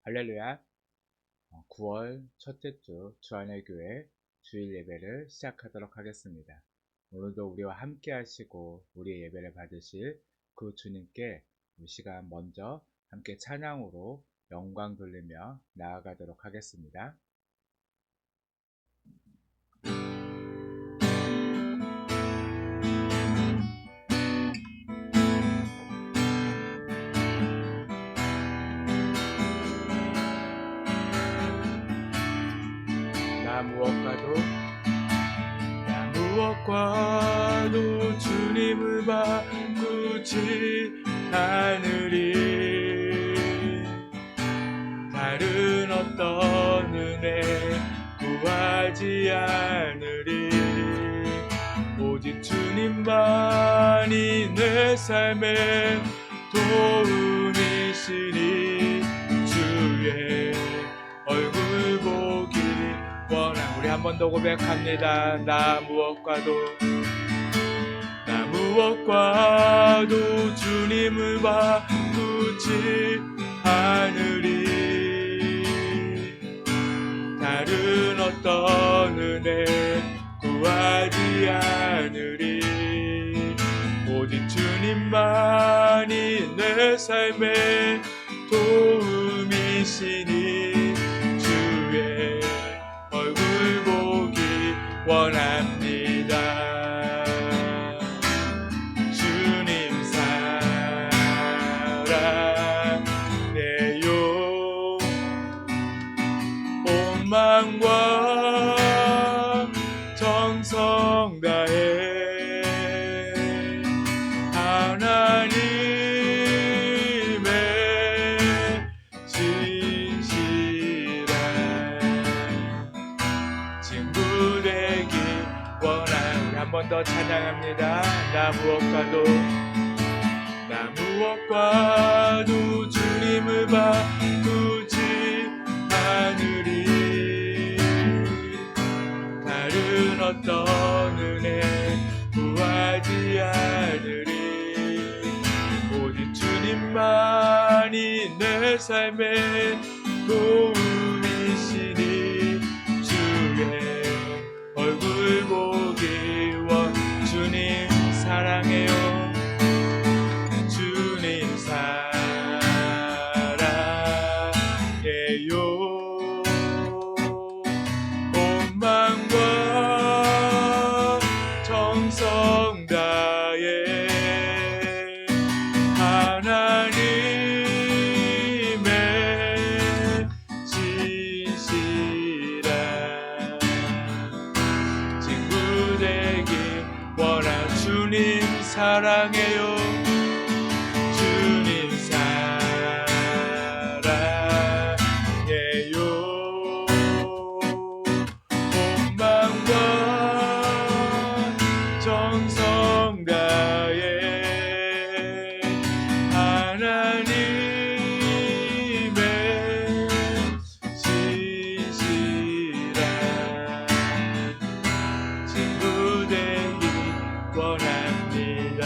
할렐루야. 9월 첫째 주 주안의 교회 주일 예배를 시작하도록 하겠습니다. 오늘도 우리와 함께 하시고 우리의 예배를 받으실 그 주님께 이 시간 먼저 함께 찬양으로 영광 돌리며 나아가도록 하겠습니다. 무엇과도 주님을 바꾸지 않으리. 다른 어떤 은혜 구하지 않으리. 오직 주님만이 내 삶의 도움이시니 주의 얼굴 보기 원한. 우리 한 번 더 고백합니다. 나 무엇과도 주님을 바꾸지 않으리. 다른 어떤 은혜 구하지 않으리. 오직 주님만이 내 삶의 도움이시니 주의 얼굴 보기 원합니다. 주님 사랑해요. 온 마음과 정성 다해 하나님의 진실한 친구 되기 원한. 우리 한 번 더 찬양합니다. 나 무엇과도 주님을 바꾸지 않으리. 다른 어떤 은혜 구하지 않으리. 오직 주님만이 내 삶의 도움이시니 주의 얼굴 보기 원. 주님 사랑해요. 주님 사랑해요. 온 마음과 정성 다해 하나님의 진실한 친구 되기 원한. 주님 사랑해요. 주님 사랑해요. 온 마음과 정성 다해 하나님의 진실한 친구 되기 원합니다.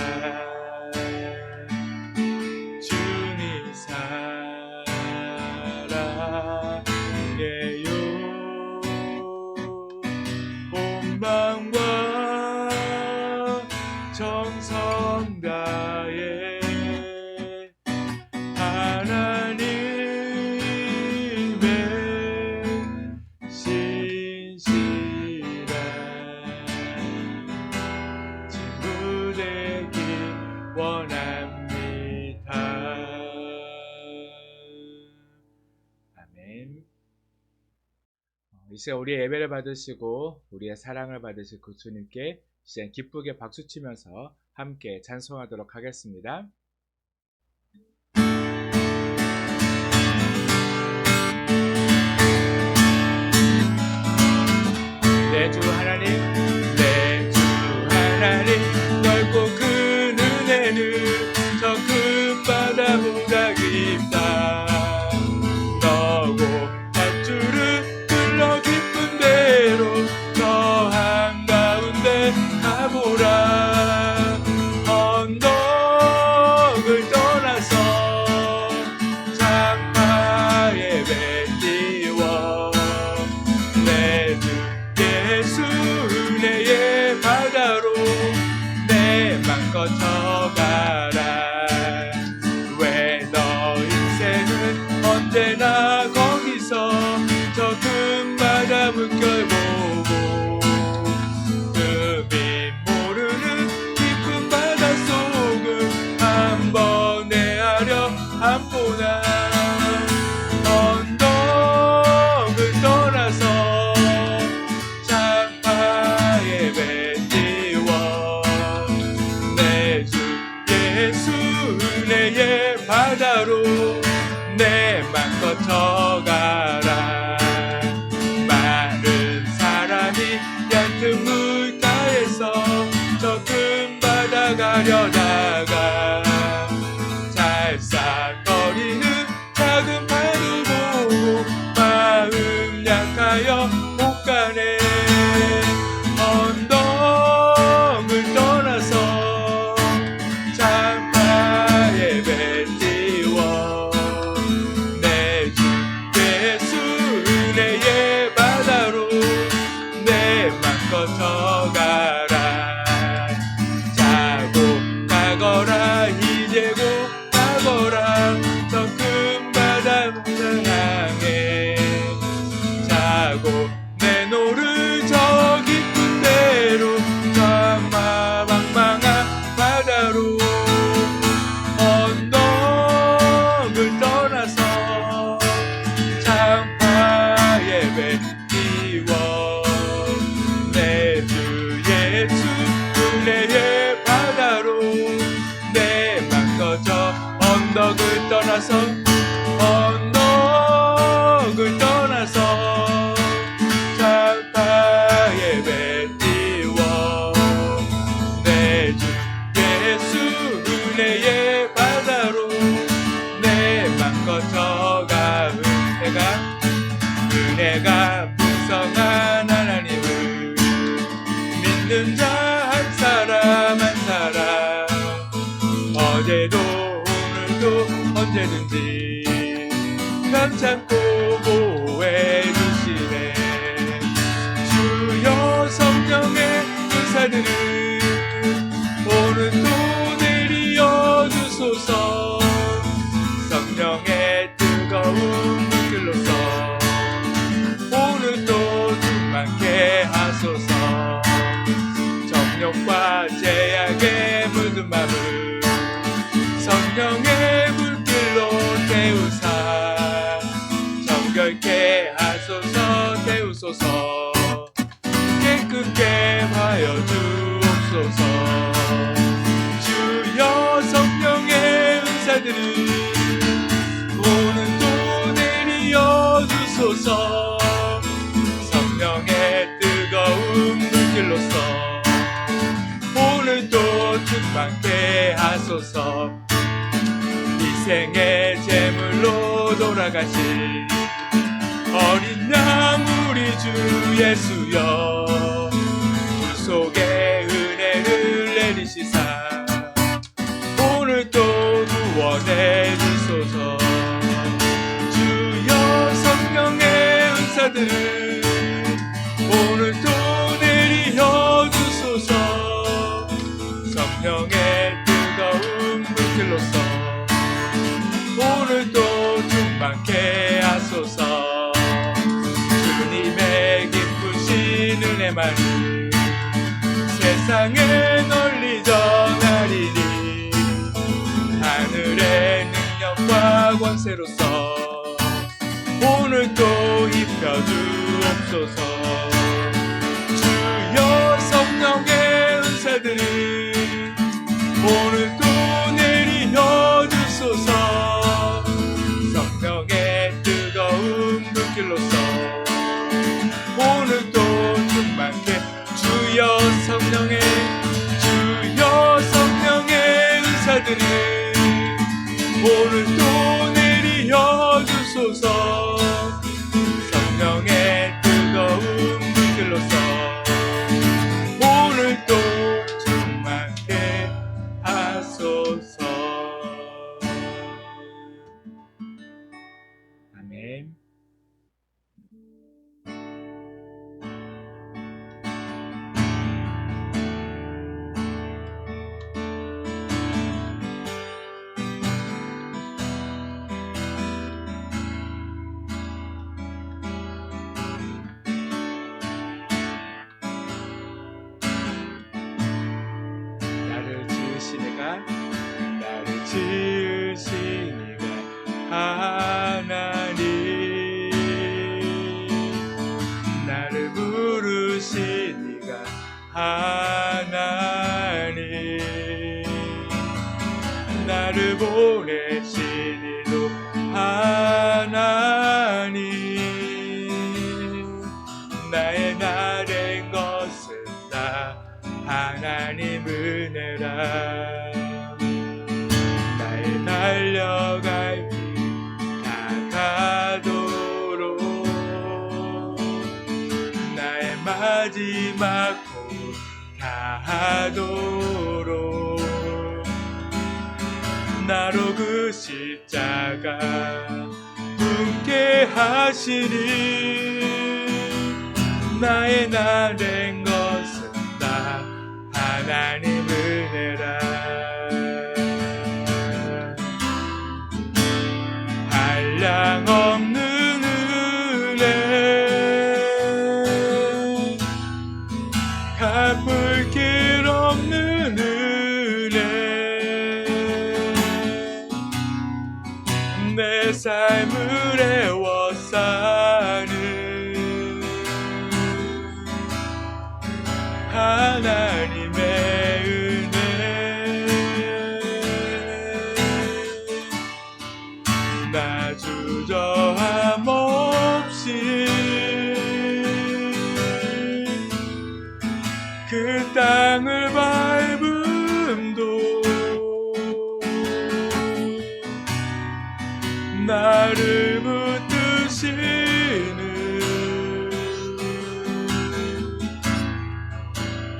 주님 사랑해요. 온 마음과 정성 다해 하나님의 신실한 친구 되기 원합니다. 아멘. 이제 우리의 예배를 받으시고 우리의 사랑을 받으실 그 주님께 이제 기쁘게 박수치면서 함께 찬송하도록 하겠습니다. 내 주 하나님, 내 주 하나님, 넓고 큰 은혜는 저 큰 바다보다 깊다. 너고 밧줄을 흘러 깊은 대로 저 한가운데 가보라. 언덕을 떠나서 장파의 배 물결 보고 금이 모르는 깊은 바다 속을 한번 헤아려 한포나 언덕을 떠나서 창파의 배 띄워 내 주 예수 은혜의 바다로 내 맘 거쳐가라. 마른 사람이 얕은 물가에서 저 큰 바다 가려다가 잘싹거리는 작은 파도 보고 마음 약하여 못 가네. 언덕을 떠나서 창파의 배 띄워 내 주 예수 은혜의 바다로 내 맘 거쳐가라. 자고 가거라 이제고 가거라 저 큰 바다 향해 자고 내 노를 저 깊은 데로 저 망망한 바다로 언덕을 떠나서 창파의 배 띄워 내 주 예수 은혜의 바다로 내 맘 거쳐 언덕을 떠나서 언덕을 떠나서 창파의 배 띄워 내 주 예수 은혜의 바다로 내 맘 거쳐가 은혜가 풍성한 하나님을 믿는 자 한 사람 한 사람 어제도 오늘도 언제든지 감참고 보호해 주시네. 주여 성령의 은사들을 오늘도 내리어 주소서. 성령의 뜨거운 물길로서 오늘도 충만케 하소서. 정욕과 제약에 물든 맘을 성령의 물길로 태우사 정결케 하소서. 태우소서. 깨끗게 하여 주옵소서. 주여 성령의 은사들을 오늘도 내리어 주소서. 성령의 뜨거운 물길로서 오늘도 충만케 하소서. 이 생의 제물로 돌아가신 어린 양 우리 주 예수여 물 속에 은혜를 내리시사 오늘도 구원해 주소서. 주여 성령의 은사들을 오늘도 내리어 주소서. 성령의 뜨거운 물길로서 오늘도 충만케 하소서. 주님의 기쁘신 은혜만을 세상에 널리 전하리니 하늘의 능력과 권세로서 오늘도 입혀 주옵소서. 주여 성령의 은사들을 오늘도 내리어 주소서. 성령의 뜨거운 물길로서 오늘도 충만케 주여 성령의 은사들을 오늘도 내리어 주소서. 성령의 뜨거운 물길로서 오늘도 충만케 하소서. 아멘. 부르시니가 하나님, 나를 보내시니도 하나님, 나의 나 된 것은 다 하나님 은혜라. 나의 달려갈 길 다가도록, 나의 마지막 호흡 다하도록, 나로 그 십자가 함께 하시니, 나의 나 된 것은 다 하나님 은혜라. 한량없는 은혜, 갚을 길 없는 은혜, 내 삶을 애워싸는 하나님의 은혜, 나 주저함 없이 그 땅을 밟음도 나를 붙드시는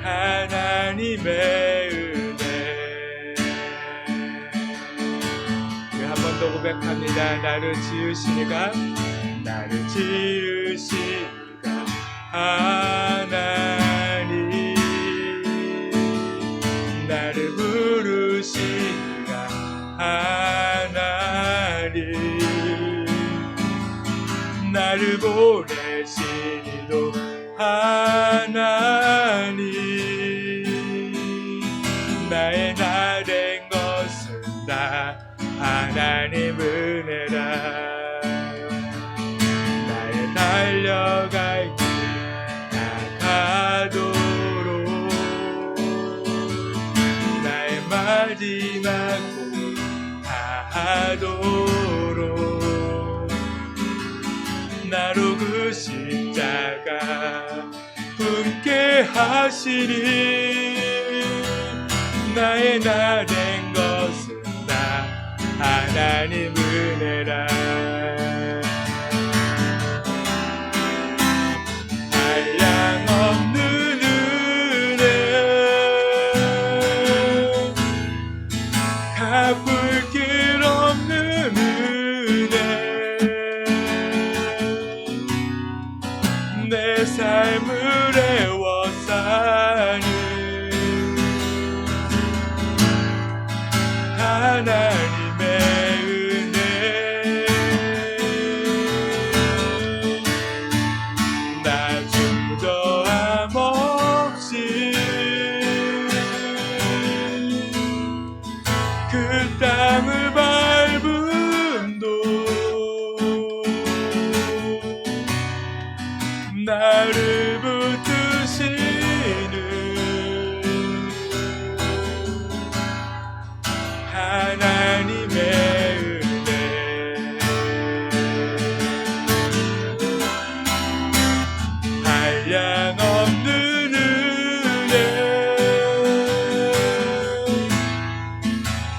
하나님의 은혜. 한 번 더 고백합니다. 나를 지으시니가, 나를 지으시니가 하나님, 나를 부르시니가 하나님, 나를 보내시니도 하나님, 나의 나 된 것은 다 하나님 은혜라. 나의 달려갈 길 다가도록, 나의 마지막 호흡 다하도록, 나로 그 십자가 함께 하시니, 나의 나 된 것은 다 하나님 은혜라. 한량없는 은혜, 갚을 길 없는 은혜, 내 삶을 애워싸는 하나님의 은혜, 나 주저함 없이 그 땅을 밟음도 나를 붙드시는 하나님의 은혜, 한량없는 은혜,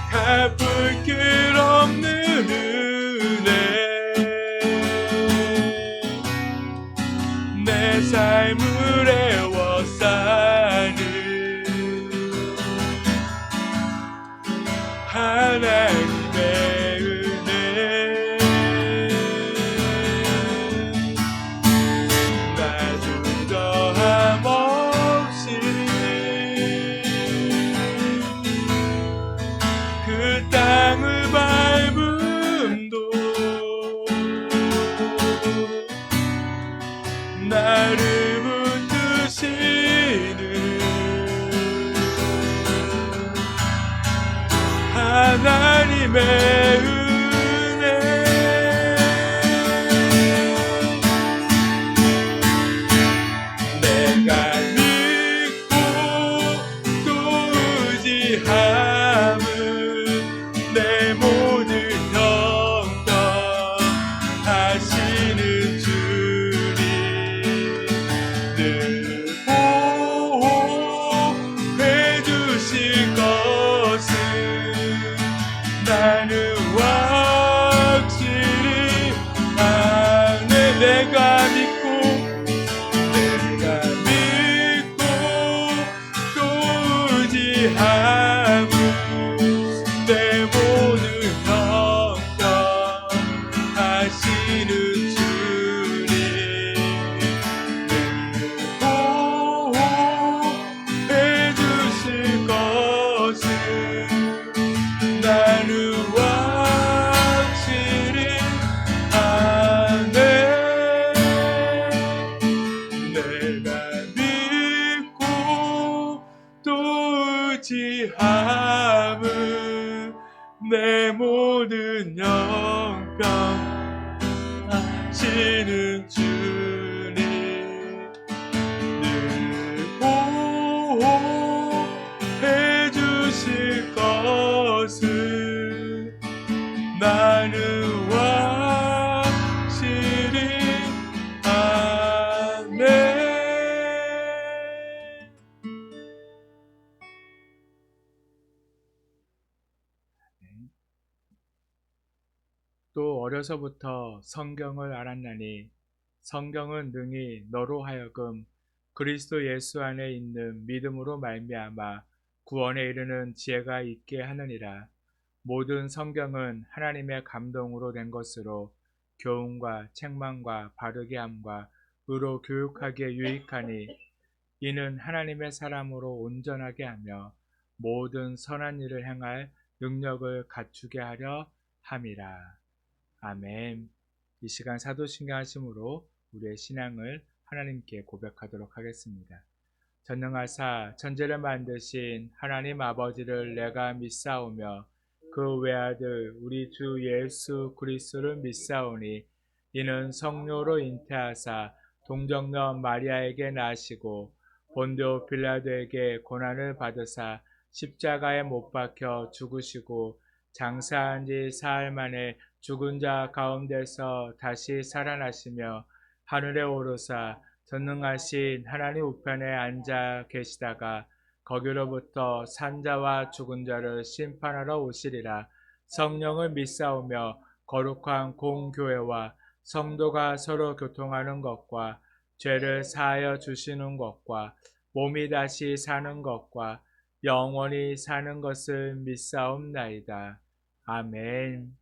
갚을 길 없는 은혜, 내 삶을 애워싸는 하나님의 은혜, 나 주저함 없이 그 땅을 밟음도 나를 붙드시는 하나님의 은혜, 내가 믿고 또 의지함은 내 모든 영병 하시는 주님 늘 보호해 주실 것을 나는 확실히 아네. 또 어려서부터 성경을 알았나니 성경은 능히 너로 하여금 그리스도 예수 안에 있는 믿음으로 말미암아 구원에 이르는 지혜가 있게 하느니라. 모든 성경은 하나님의 감동으로 된 것으로 교훈과 책망과 바르게 함과 의로 교육하기에 유익하니 이는 하나님의 사람으로 온전하게 하며 모든 선한 일을 행할 능력을 갖추게 하려 함이라. 아멘. 이 시간 사도신경 하심으로 우리의 신앙을 하나님께 고백하도록 하겠습니다. 전능하사 천지를 만드신 하나님 아버지를 내가 믿사오며 그 외아들 우리 주 예수 그리스도를 믿사오니 이는 성령으로 잉태하사 동정녀 마리아에게 나시고 본디오 빌라도에게 고난을 받으사 십자가에 못 박혀 죽으시고 장사한 지 사흘 만에 죽은 자 가운데서 다시 살아나시며 하늘에 오르사 전능하신 하나님 우편에 앉아 계시다가 거기로부터 산자와 죽은 자를 심판하러 오시리라. 성령을 믿사오며 거룩한 공교회와 성도가 서로 교통하는 것과 죄를 사하여 주시는 것과 몸이 다시 사는 것과 영원히 사는 것을 믿사옵나이다. 아멘.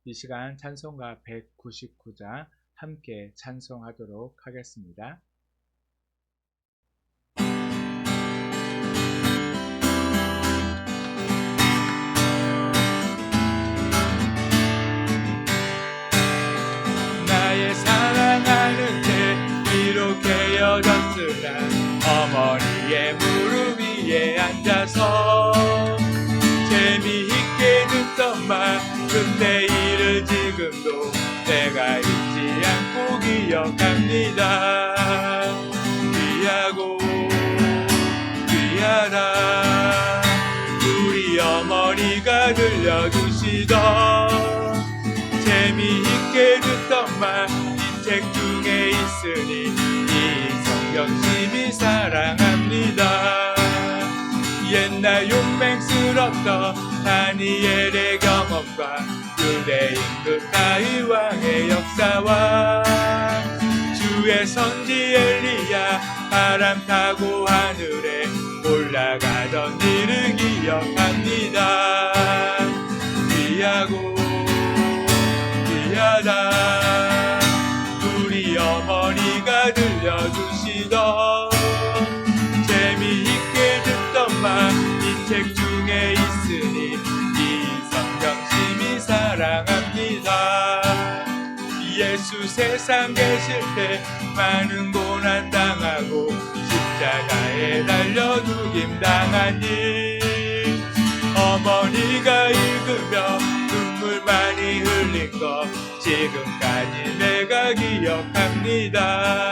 이 시간 찬송가 199장 함께 찬송하도록 하겠습니다. 나의 사랑하는 제 비록 헤어졌으나 어머니의 무릎 위에 앉아서 재미있게 듣던 말 그때 일을 지금도 내가 잊지 않고 기억합니다. 귀하고 귀하다 우리 어머니가 들려주시던 재미있게 듣던 말 이 책 중에 있으니 이 성경심이 사랑합니다. 옛날 용맹스럽던 다니엘의 경험과 유대인 그 다윗 왕의 역사와 주의 선지 엘리야 바람 타고 하늘에 올라가던 일을 기억합니다. 귀하고 귀하다 우리 어머니가 들려주시던 재미있게 듣던 말 이 책 중에 있으니 이 성경심이 사랑합니다. 예수 세상 계실 때 많은 고난 당하고 십자가에 달려 죽임 당한 일 어머니가 읽으며 눈물 많이 흘린 거 지금까지 내가 기억합니다.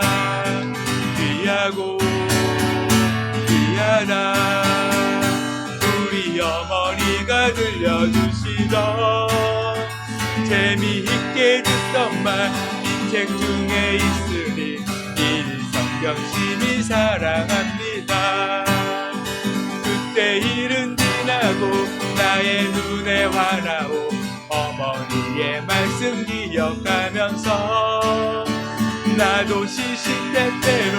귀하고 귀하다 우리 어머니가 들려주시던 재미있게 듣던 말 이 책 중에 있으니 이 성경심이 사랑합니다. 그때 일은 지나고 나의 눈에 환하오 어머니의 말씀 기억하면서 나도 시시때때로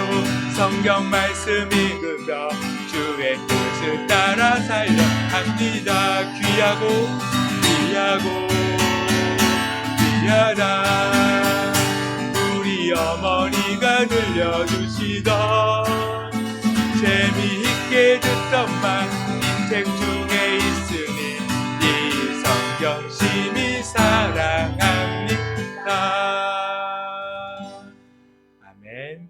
성경 말씀 읽으며 주의 뜻을 따라 살려 합니다. 귀하고 귀하고 귀하다 우리 어머니가 들려주시던 재미있게 듣던 말 이 책 중에 있으니 이 성경심이 사랑합니다. 아멘.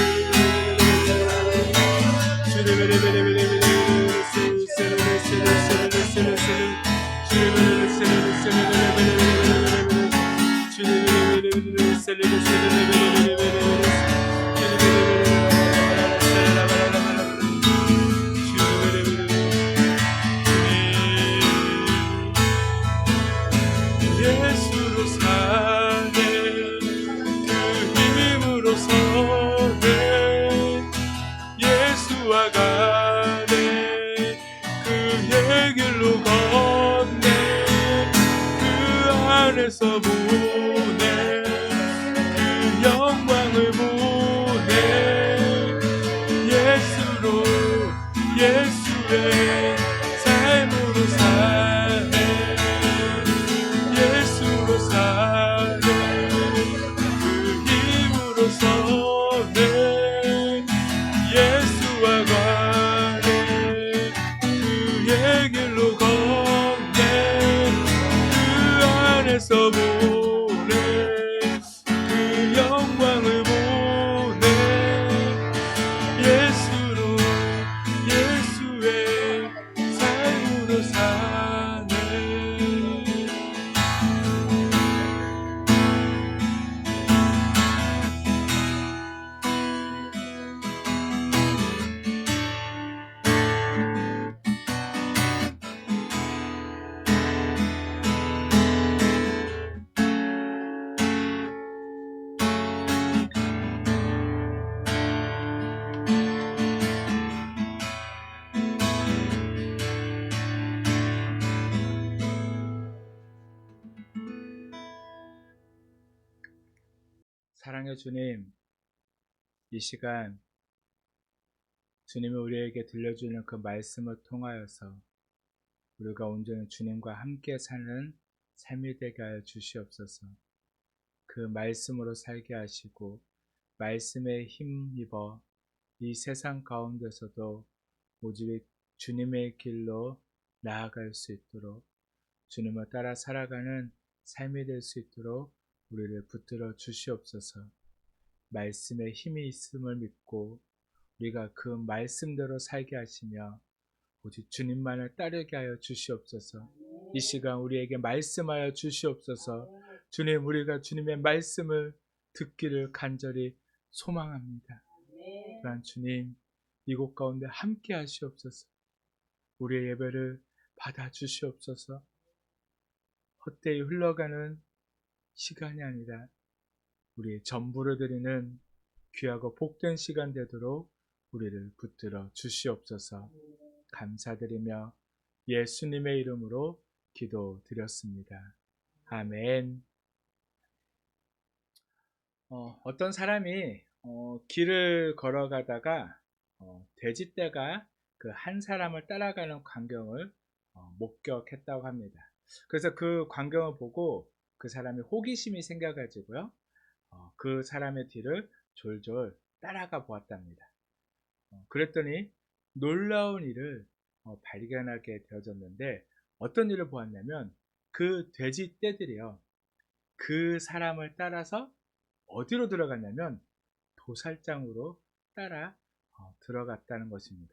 예수로 사네 그 힘으로 서네 예수와 같이 안에서 보내 그 영광을 보내 예수로 예수의 삶으로 사네 예수로 사네 그 힘으로 서네 예수와 관해 그의 길로 걷네 그 안에서 보내 그 영광을 보내 예수로 예수의 삶으로 사네 사랑의 주님, 이 시간 주님이 우리에게 들려주는 그 말씀을 통하여서 우리가 온전히 주님과 함께 사는 삶이 되게 하여 주시옵소서. 그 말씀으로 살게 하시고 말씀에 힘입어 이 세상 가운데서도 오직 주님의 길로 나아갈 수 있도록 주님을 따라 살아가는 삶이 될 수 있도록 우리를 붙들어 주시옵소서. 말씀에 힘이 있음을 믿고 우리가 그 말씀대로 살게 하시며 오직 주님만을 따르게 하여 주시옵소서. 이 시간 우리에게 말씀하여 주시옵소서. 주님, 우리가 주님의 말씀을 듣기를 간절히 소망합니다. 그러한 주님, 이곳 가운데 함께 하시옵소서. 우리의 예배를 받아 주시옵소서. 헛되이 흘러가는 시간이 아니라 우리의 전부를 드리는 귀하고 복된 시간 되도록 우리를 붙들어 주시옵소서. 감사드리며 예수님의 이름으로 기도드렸습니다. 아멘. 어떤 사람이 길을 걸어가다가 돼지떼가 그 한 사람을 따라가는 광경을 목격했다고 합니다. 그래서 그 광경을 보고 그 사람이 호기심이 생겨가지고요, 그 사람의 뒤를 졸졸 따라가 보았답니다. 그랬더니 놀라운 일을 발견하게 되어졌는데, 어떤 일을 보았냐면 그 돼지 떼들이요, 그 사람을 따라서 어디로 들어갔냐면 도살장으로 따라 들어갔다는 것입니다.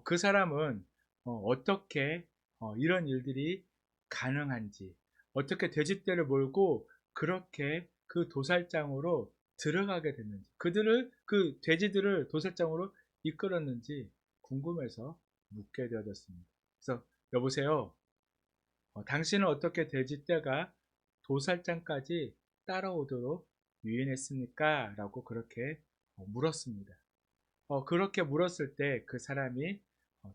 그 사람은 어떻게 이런 일들이 가능한지, 어떻게 돼지떼를 몰고 그렇게 그 도살장으로 들어가게 됐는지, 그 돼지들을 도살장으로 이끌었는지 궁금해서 묻게 되어졌습니다. 그래서 여보세요, 당신은 어떻게 돼지떼가 도살장까지 따라오도록 유인했습니까? 라고 그렇게 물었습니다. 그렇게 물었을 때 그 사람이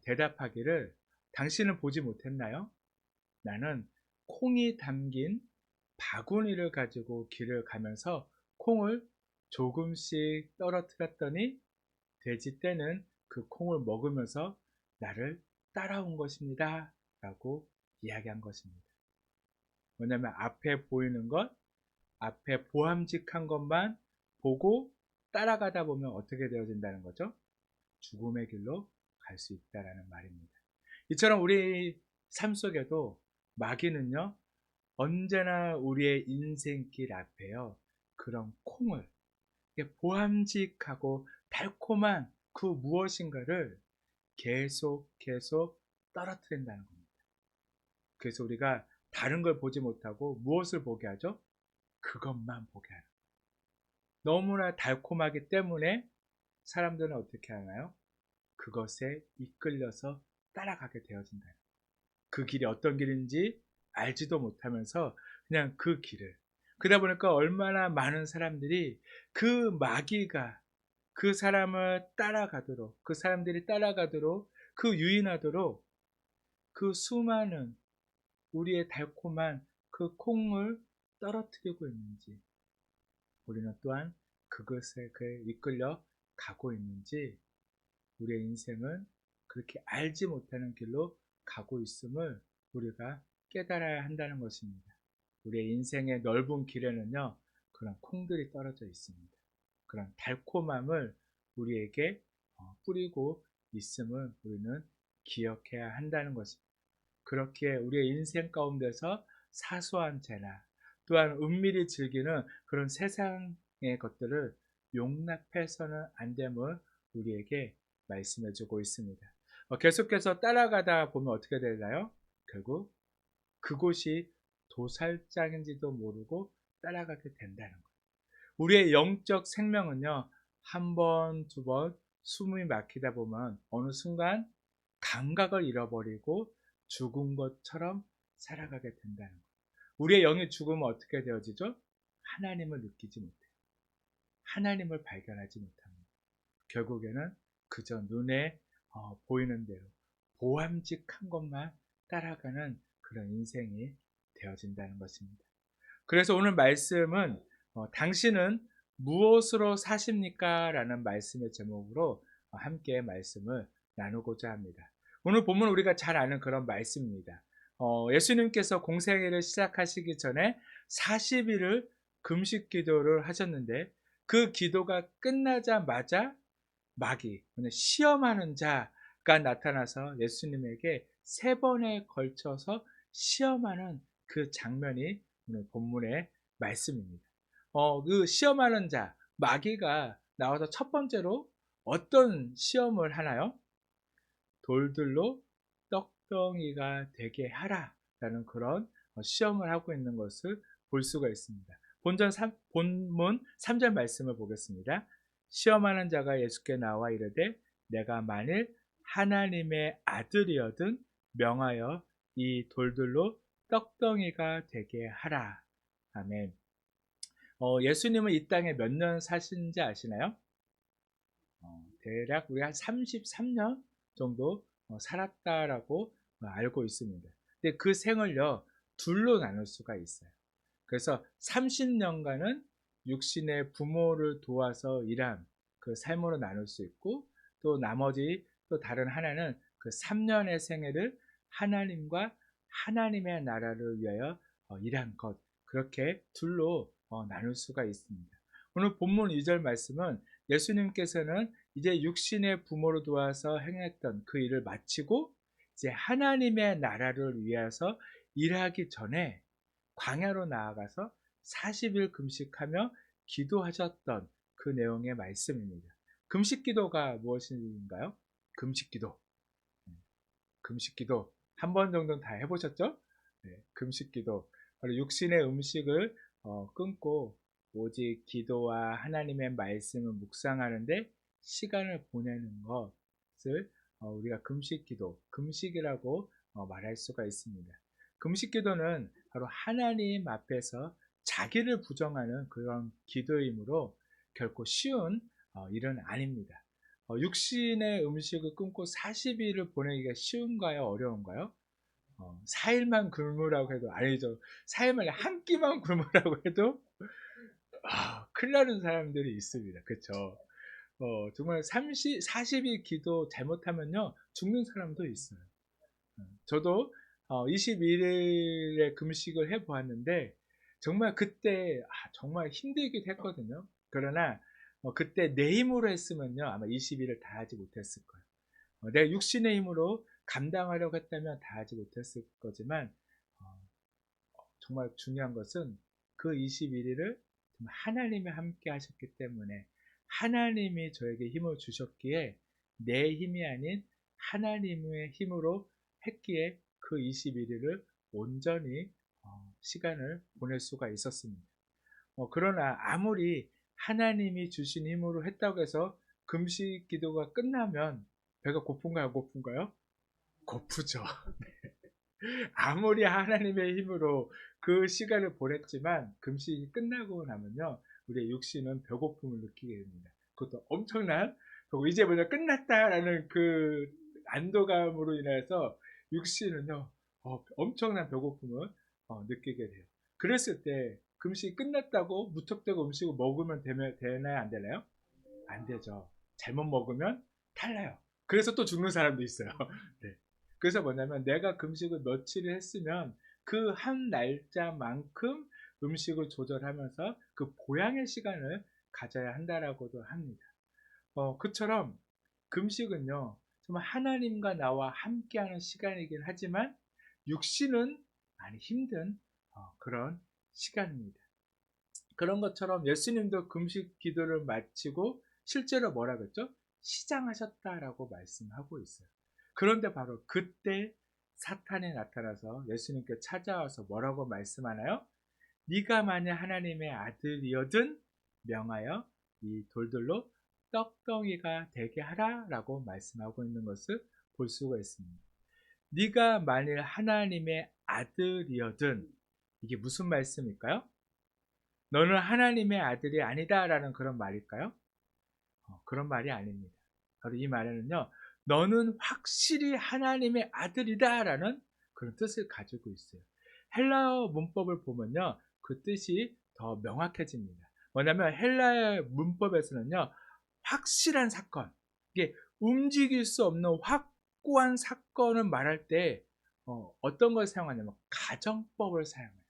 대답하기를, 당신은 보지 못했나요? 나는 콩이 담긴 바구니를 가지고 길을 가면서 콩을 조금씩 떨어뜨렸더니 돼지떼는 그 콩을 먹으면서 나를 따라온 것입니다. 라고 이야기한 것입니다. 왜냐하면 앞에 보이는 것, 앞에 보암직한 것만 보고 따라가다 보면 어떻게 되어진다는 거죠? 죽음의 길로 갈 수 있다는 말입니다. 이처럼 우리 삶 속에도 마귀는요, 언제나 우리의 인생길 앞에요, 그런 콩을, 보암직하고 달콤한 그 무엇인가를 계속 떨어뜨린다는 겁니다. 그래서 우리가 다른 걸 보지 못하고 무엇을 보게 하죠? 그것만 보게 하는. 너무나 달콤하기 때문에 사람들은 어떻게 하나요? 그것에 이끌려서 따라가게 되어진다. 그 길이 어떤 길인지 알지도 못하면서 그냥 그 길을. 그러다 보니까 얼마나 많은 사람들이 그 마귀가 그 사람을 따라가도록, 그 사람들이 따라가도록, 그 유인하도록 그 수많은 우리의 달콤한 그 콩을 떨어뜨리고 있는지, 우리는 또한 그것에 이끌려 가고 있는지, 우리의 인생은 그렇게 알지 못하는 길로 가고 있음을 우리가 깨달아야 한다는 것입니다. 우리의 인생의 넓은 길에는요, 그런 콩들이 떨어져 있습니다. 그런 달콤함을 우리에게 뿌리고 있음을 우리는 기억해야 한다는 것입니다. 그렇게 우리의 인생 가운데서 사소한 재나 또한 은밀히 즐기는 그런 세상의 것들을 용납해서는 안 됨을 우리에게 말씀해 주고 있습니다. 계속해서 따라가다 보면 어떻게 되나요? 결국 그곳이 도살장인지도 모르고 따라가게 된다는 거예요. 우리의 영적 생명은요, 한 번, 두 번 숨이 막히다 보면 어느 순간 감각을 잃어버리고 죽은 것처럼 살아가게 된다는 거예요. 우리의 영이 죽으면 어떻게 되어지죠? 하나님을 느끼지 못해요. 하나님을 발견하지 못합니다. 결국에는 그저 눈에 보이는 대로 보암직한 것만 따라가는 그런 인생이 되어진다는 것입니다. 그래서 오늘 말씀은 당신은 무엇으로 사십니까? 라는 말씀의 제목으로 함께 말씀을 나누고자 합니다. 오늘 본문 우리가 잘 아는 그런 말씀입니다. 예수님께서 공생애를 시작하시기 전에 40일을 금식 기도를 하셨는데 그 기도가 끝나자마자 마귀, 시험하는 자가 나타나서 예수님에게 3번에 걸쳐서 시험하는 그 장면이 오늘 본문의 말씀입니다. 그 시험하는 자, 마귀가 나와서 첫 번째로 어떤 시험을 하나요? 돌들로 떡덩이가 되게 하라 라는 그런 시험을 하고 있는 것을 볼 수가 있습니다. 본문 3절 말씀을 보겠습니다. 시험하는 자가 예수께 나와 이르되 내가 만일 하나님의 아들이어든 명하여 이 돌들로 떡덩이가 되게 하라. 아멘. 예수님은 이 땅에 몇 년 사신지 아시나요? 대략 우리 한 33년 정도 살았다라고 알고 있습니다. 근데 그 생을요, 둘로 나눌 수가 있어요. 그래서 30년간은 육신의 부모를 도와서 일한 그 삶으로 나눌 수 있고, 또 나머지 또 다른 하나는 그 3년의 생애를 하나님과 하나님의 나라를 위하여 일한 것, 그렇게 둘로 나눌 수가 있습니다. 오늘 본문 2절 말씀은 예수님께서는 이제 육신의 부모를 도와서 행했던 그 일을 마치고 이제 하나님의 나라를 위해서 일하기 전에 광야로 나아가서 40일 금식하며 기도하셨던 그 내용의 말씀입니다. 금식 기도가 무엇인가요? 금식 기도. 금식 기도. 한 번 정도는 다 해보셨죠? 네, 금식 기도. 바로 육신의 음식을 끊고 오직 기도와 하나님의 말씀을 묵상하는데 시간을 보내는 것을 우리가 금식 기도, 금식이라고 말할 수가 있습니다. 금식 기도는 바로 하나님 앞에서 자기를 부정하는 그런 기도이므로 결코 쉬운 일은 아닙니다. 육신의 음식을 끊고 40일을 보내기가 쉬운가요? 어려운가요? 4일만 굶으라고 해도 아니죠. 4일 만에 한 끼만 굶으라고 해도 큰일 나는 사람들이 있습니다. 그렇죠? 정말 40일 기도 잘못하면요 죽는 사람도 있어요. 저도 21일의 금식을 해보았는데 정말 그때 정말 힘들기도 했거든요. 그러나 그때 내 힘으로 했으면요 아마 20일을 다 하지 못했을 거예요. 내가 육신의 힘으로 감당하려고 했다면 다 하지 못했을 거지만 정말 중요한 것은 그 21일을 하나님이 함께 하셨기 때문에 하나님이 저에게 힘을 주셨기에 내 힘이 아닌 하나님의 힘으로 했기에 그 21일을 온전히 시간을 보낼 수가 있었습니다. 그러나 아무리 하나님이 주신 힘으로 했다고 해서 금식 기도가 끝나면 배가 고픈가요? 고픈가요? 고프죠. 아무리 하나님의 힘으로 그 시간을 보냈지만 금식이 끝나고 나면요 우리의 육신은 배고픔을 느끼게 됩니다. 그것도 엄청난 이제 뭐냐 끝났다라는 그 안도감으로 인해서 육신은요 엄청난 배고픔을 느끼게 돼요. 그랬을 때 금식이 끝났다고 무턱대고 음식을 먹으면 되나요? 안 되나요? 안 되죠. 잘못 먹으면 탈나요. 그래서 또 죽는 사람도 있어요. 네. 그래서 뭐냐면 내가 금식을 며칠을 했으면 그 한 날짜만큼 음식을 조절하면서 그 보양의 시간을 가져야 한다라고도 합니다. 그처럼 금식은요, 정말 하나님과 나와 함께하는 시간이긴 하지만 육신은 많이 힘든 그런 시간입니다. 그런 것처럼 예수님도 금식 기도를 마치고 실제로 뭐라 그랬죠? 시장하셨다라고 말씀하고 있어요. 그런데 바로 그때 사탄이 나타나서 예수님께 찾아와서 뭐라고 말씀하나요? 네가 만약 하나님의 아들이어든 명하여 이 돌들로 떡덩이가 되게 하라라고 말씀하고 있는 것을 볼 수가 있습니다. 네가 만일 하나님의 아들이어든, 이게 무슨 말씀일까요? 너는 하나님의 아들이 아니다라는 그런 말일까요? 그런 말이 아닙니다. 바로 이 말에는요, 너는 확실히 하나님의 아들이다라는 그런 뜻을 가지고 있어요. 헬라어 문법을 보면요, 그 뜻이 더 명확해집니다. 뭐냐면 헬라의 문법에서는요, 확실한 사건, 이게 움직일 수 없는 확고한 사건을 말할 때 어떤 걸 사용하냐면 가정법을 사용해요.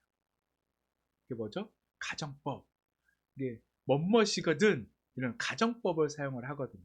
이게 뭐죠? 가정법. 이게 멋멋이거든, 이런 가정법을 사용을 하거든요.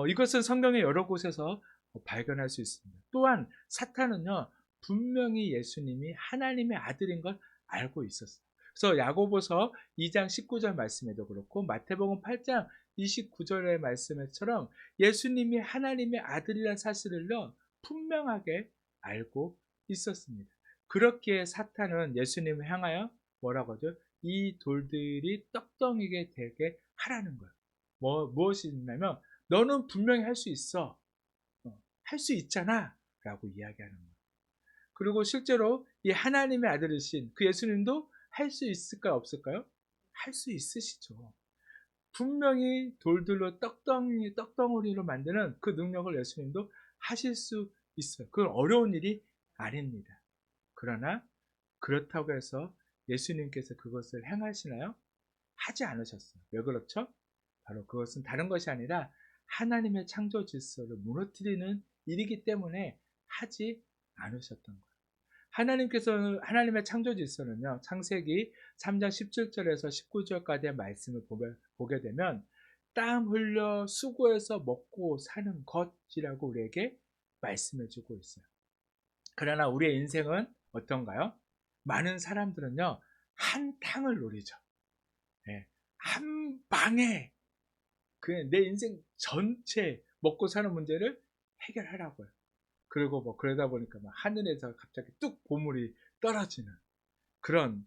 이것은 성경의 여러 곳에서 발견할 수 있습니다. 또한 사탄은요, 분명히 예수님이 하나님의 아들인 걸 알고 있었어요. 그래서 야고보서 2장 19절 말씀에도 그렇고 마태복음 8장 29절의 말씀처럼 예수님이 하나님의 아들이라는 사실을요, 분명하게 알고 있었습니다. 그렇기에 사탄은 예수님을 향하여 뭐라고 하죠? 이 돌들이 떡덩이게 되게 하라는 거예요. 무엇이 있냐면 너는 분명히 할 수 있어. 할 수 있잖아. 라고 이야기하는 거예요. 그리고 실제로 이 하나님의 아들이신 그 예수님도 할 수 있을까요? 없을까요? 할 수 있으시죠. 분명히 돌들로 떡덩어리로 만드는 그 능력을 예수님도 하실 수 있어요. 그건 어려운 일이 아닙니다. 그러나 그렇다고 해서 예수님께서 그것을 행하시나요? 하지 않으셨어요. 왜 그렇죠? 바로 그것은 다른 것이 아니라 하나님의 창조 질서를 무너뜨리는 일이기 때문에 하지 않으셨던 거예요. 하나님의 창조 질서는요, 창세기 3장 17절에서 19절까지의 말씀을 보게 되면 땀 흘려 수고해서 먹고 사는 것이라고 우리에게 말씀해 주고 있어요. 그러나 우리의 인생은 어떤가요? 많은 사람들은요, 한탕을 노리죠. 네, 한 방에 내 인생 전체 먹고 사는 문제를 해결하라고요. 그리고 그러다 보니까 하늘에서 갑자기 뚝 보물이 떨어지는 그런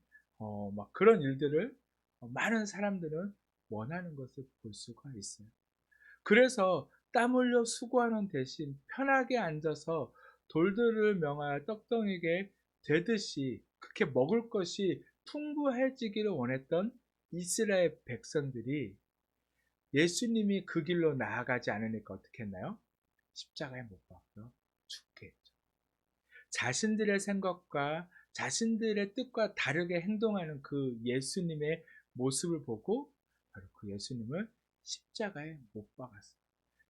그런 일들을 많은 사람들은 원하는 것을 볼 수가 있어요. 그래서 땀 흘려 수고하는 대신 편하게 앉아서 돌들을 명하여 떡덩이게 되듯이 그렇게 먹을 것이 풍부해지기를 원했던 이스라엘 백성들이 예수님이 그 길로 나아가지 않으니까 어떻게 했나요? 십자가에 못 박혀 죽게 했죠. 자신들의 생각과 자신들의 뜻과 다르게 행동하는 그 예수님의 모습을 보고 바로 그 예수님을 십자가에 못 박았어요.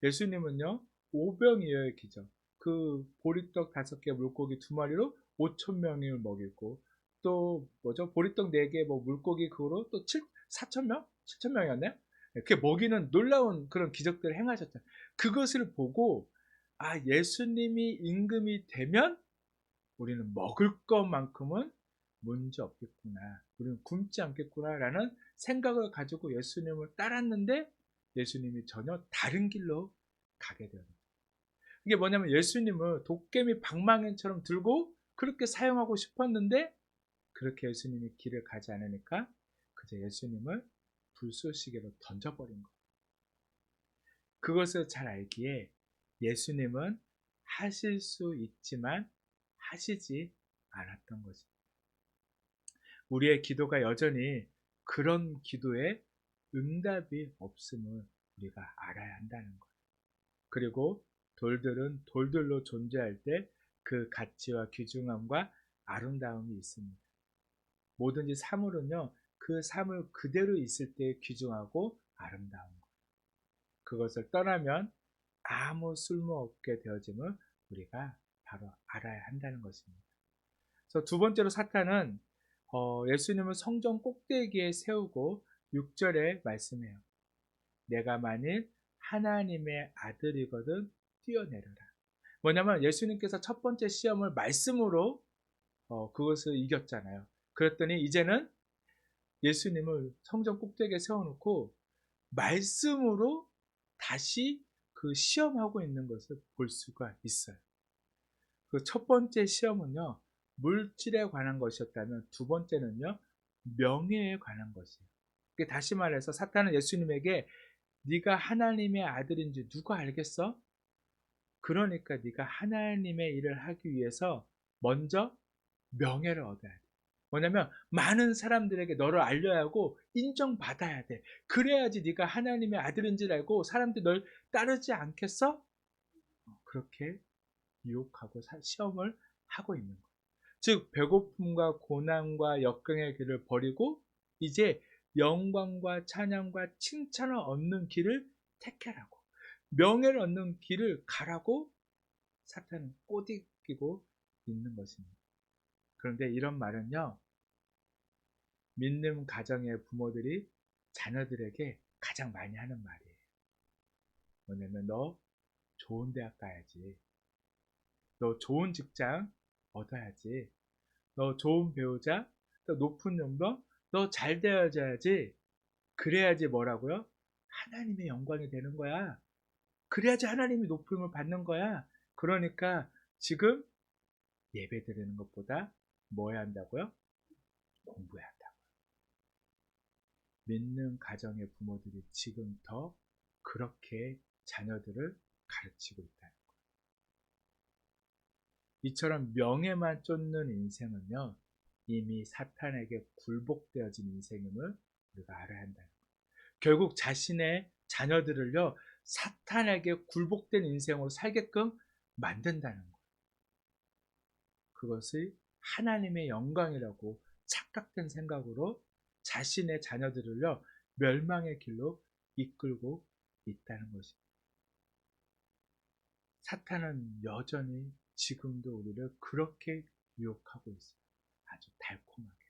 예수님은요, 오병이어의 기적, 그 보리떡 5개 물고기 2마리로 5,000명을 먹이고 또 보리떡 4개 물고기 그거로 또 4,000명? 7,000명이었나요? 이렇게 먹이는 놀라운 그런 기적들을 행하셨잖아요. 그것을 보고 예수님이 임금이 되면 우리는 먹을 것만큼은 문제 없겠구나, 우리는 굶지 않겠구나라는 생각을 가지고 예수님을 따랐는데 예수님이 전혀 다른 길로 가게 되는 거예요. 이게 뭐냐면 예수님을 도깨비 방망이처럼 들고 그렇게 사용하고 싶었는데 그렇게 예수님이 길을 가지 않으니까 그저 예수님을 불쏘시개로 던져버린 거예요. 그것을 잘 알기에 예수님은 하실 수 있지만 하시지 않았던 것입니다. 우리의 기도가 여전히 그런 기도에 응답이 없음을 우리가 알아야 한다는 거예요. 그리고 돌들은 돌들로 존재할 때 그 가치와 귀중함과 아름다움이 있습니다. 뭐든지 사물은요, 그 사물 그대로 있을 때 귀중하고 아름다운 것. 그것을 떠나면 아무 쓸모없게 되어짐을 우리가 바로 알아야 한다는 것입니다. 그래서 두 번째로 사탄은 예수님을 성전 꼭대기에 세우고 6절에 말씀해요. 내가 만일 하나님의 아들이거든 뛰어내려라. 뭐냐면 예수님께서 첫 번째 시험을 말씀으로 그것을 이겼잖아요. 그랬더니 이제는 예수님을 성전 꼭대기에 세워놓고 말씀으로 다시 그 시험하고 있는 것을 볼 수가 있어요. 그 첫 번째 시험은요, 물질에 관한 것이었다면 두 번째는요, 명예에 관한 것이에요. 다시 말해서 사탄은 예수님에게 네가 하나님의 아들인지 누가 알겠어? 그러니까 네가 하나님의 일을 하기 위해서 먼저 명예를 얻어야 돼. 뭐냐면 많은 사람들에게 너를 알려야 하고 인정받아야 돼. 그래야지 네가 하나님의 아들인 줄 알고 사람들이 널 따르지 않겠어? 그렇게 유혹하고 시험을 하고 있는 거예요. 즉 배고픔과 고난과 역경의 길을 버리고 이제 영광과 찬양과 칭찬을 얻는 길을 택하라고, 명예를 얻는 길을 가라고 사탄은 꼬드기고 있는 것입니다. 그런데 이런 말은요, 믿는 가정의 부모들이 자녀들에게 가장 많이 하는 말이에요. 뭐냐면 너 좋은 대학 가야지, 너 좋은 직장 얻어야지, 너 좋은 배우자, 또 높은 연봉, 너 잘 되어야지. 그래야지 뭐라고요? 하나님의 영광이 되는 거야. 그래야지 하나님이 높임을 받는 거야. 그러니까 지금 예배 드리는 것보다 뭐 해야 한다고요? 공부해야 한다고. 믿는 가정의 부모들이 지금 더 그렇게 자녀들을 가르치고 있다는 거예요. 이처럼 명예만 쫓는 인생은요, 이미 사탄에게 굴복되어진 인생임을 우리가 알아야 한다는 거예요. 결국 자신의 자녀들을요, 사탄에게 굴복된 인생으로 살게끔 만든다는 거예요. 그것이 하나님의 영광이라고 착각된 생각으로 자신의 자녀들을요, 멸망의 길로 이끌고 있다는 것입니다. 사탄은 여전히 지금도 우리를 그렇게 유혹하고 있어요. 아주 달콤하게.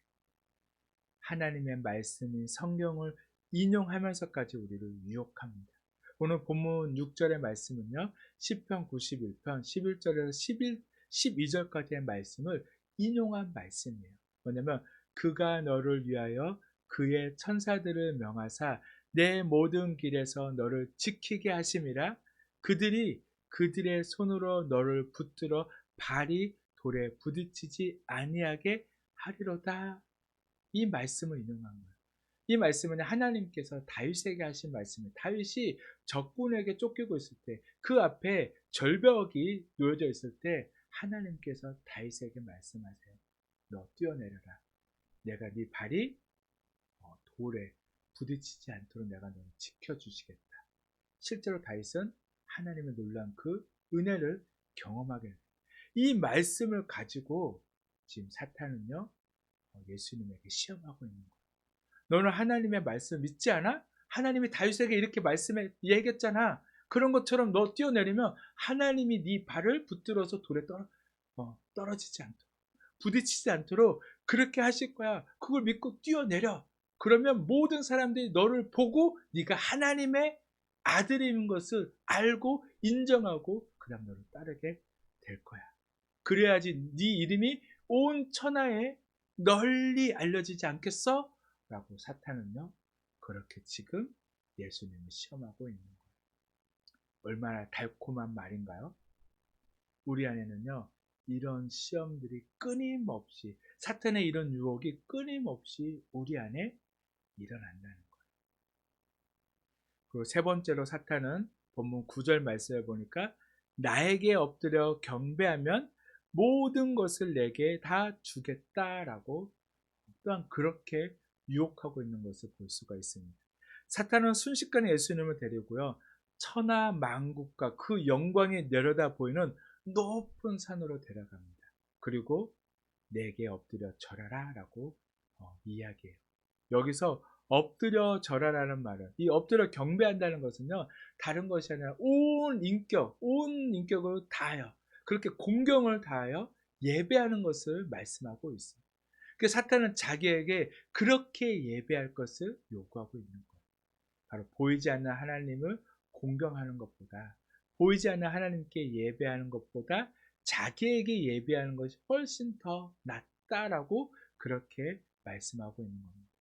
하나님의 말씀인 성경을 인용하면서까지 우리를 유혹합니다. 오늘 본문 6절의 말씀은요, 시편 91편 11절에서 12절까지의 말씀을 인용한 말씀이에요. 뭐냐면 그가 너를 위하여 그의 천사들을 명하사 내 모든 길에서 너를 지키게 하심이라. 그들이 그들의 손으로 너를 붙들어 발이 돌에 부딪히지 아니하게 하리로다. 이 말씀을 인용한 거예요. 이 말씀은 하나님께서 다윗에게 하신 말씀이에요. 다윗이 적군에게 쫓기고 있을 때, 그 앞에 절벽이 놓여져 있을 때 하나님께서 다윗에게 말씀하세요. 너 뛰어내려라. 내가 네 발이 돌에 부딪히지 않도록 내가 너를 지켜주시겠다. 실제로 다윗은 하나님의 놀라운 그 은혜를 경험하게 돼요. 이 말씀을 가지고 지금 사탄은요, 예수님에게 시험하고 있는 거예요. 너는 하나님의 말씀 믿지 않아? 하나님이 다윗에게 이렇게 말씀해 얘기했잖아. 그런 것처럼 너 뛰어내리면 하나님이 네 발을 붙들어서 돌에 떨어지지 않도록, 부딪히지 않도록 그렇게 하실 거야. 그걸 믿고 뛰어내려. 그러면 모든 사람들이 너를 보고 네가 하나님의 아들인 것을 알고 인정하고 그 다음 너를 따르게 될 거야. 그래야지 네 이름이 온 천하에 널리 알려지지 않겠어? 라고 사탄은요, 그렇게 지금 예수님을 시험하고 있는 거예요. 얼마나 달콤한 말인가요? 우리 안에는요, 이런 시험들이 끊임없이, 사탄의 이런 유혹이 끊임없이 우리 안에 일어난다는 거예요. 그리고 세 번째로 사탄은 본문 9절 말씀을 보니까 나에게 엎드려 경배하면 모든 것을 내게 다 주겠다라고 또한 그렇게 유혹하고 있는 것을 볼 수가 있습니다. 사탄은 순식간에 예수님을 데리고요, 천하 만국과 그 영광이 내려다 보이는 높은 산으로 데려갑니다. 그리고 내게 엎드려 절하라 라고 이야기예요. 여기서 엎드려 절하라는 말은, 이 엎드려 경배한다는 것은요, 다른 것이 아니라 온 인격으로 다하여, 그렇게 공경을 다하여 예배하는 것을 말씀하고 있어요. 그 사탄은 자기에게 그렇게 예배할 것을 요구하고 있는 거예요. 바로 보이지 않는 하나님을 공경하는 것보다, 보이지 않는 하나님께 예배하는 것보다 자기에게 예배하는 것이 훨씬 더 낫다라고 그렇게 말씀하고 있는 겁니다.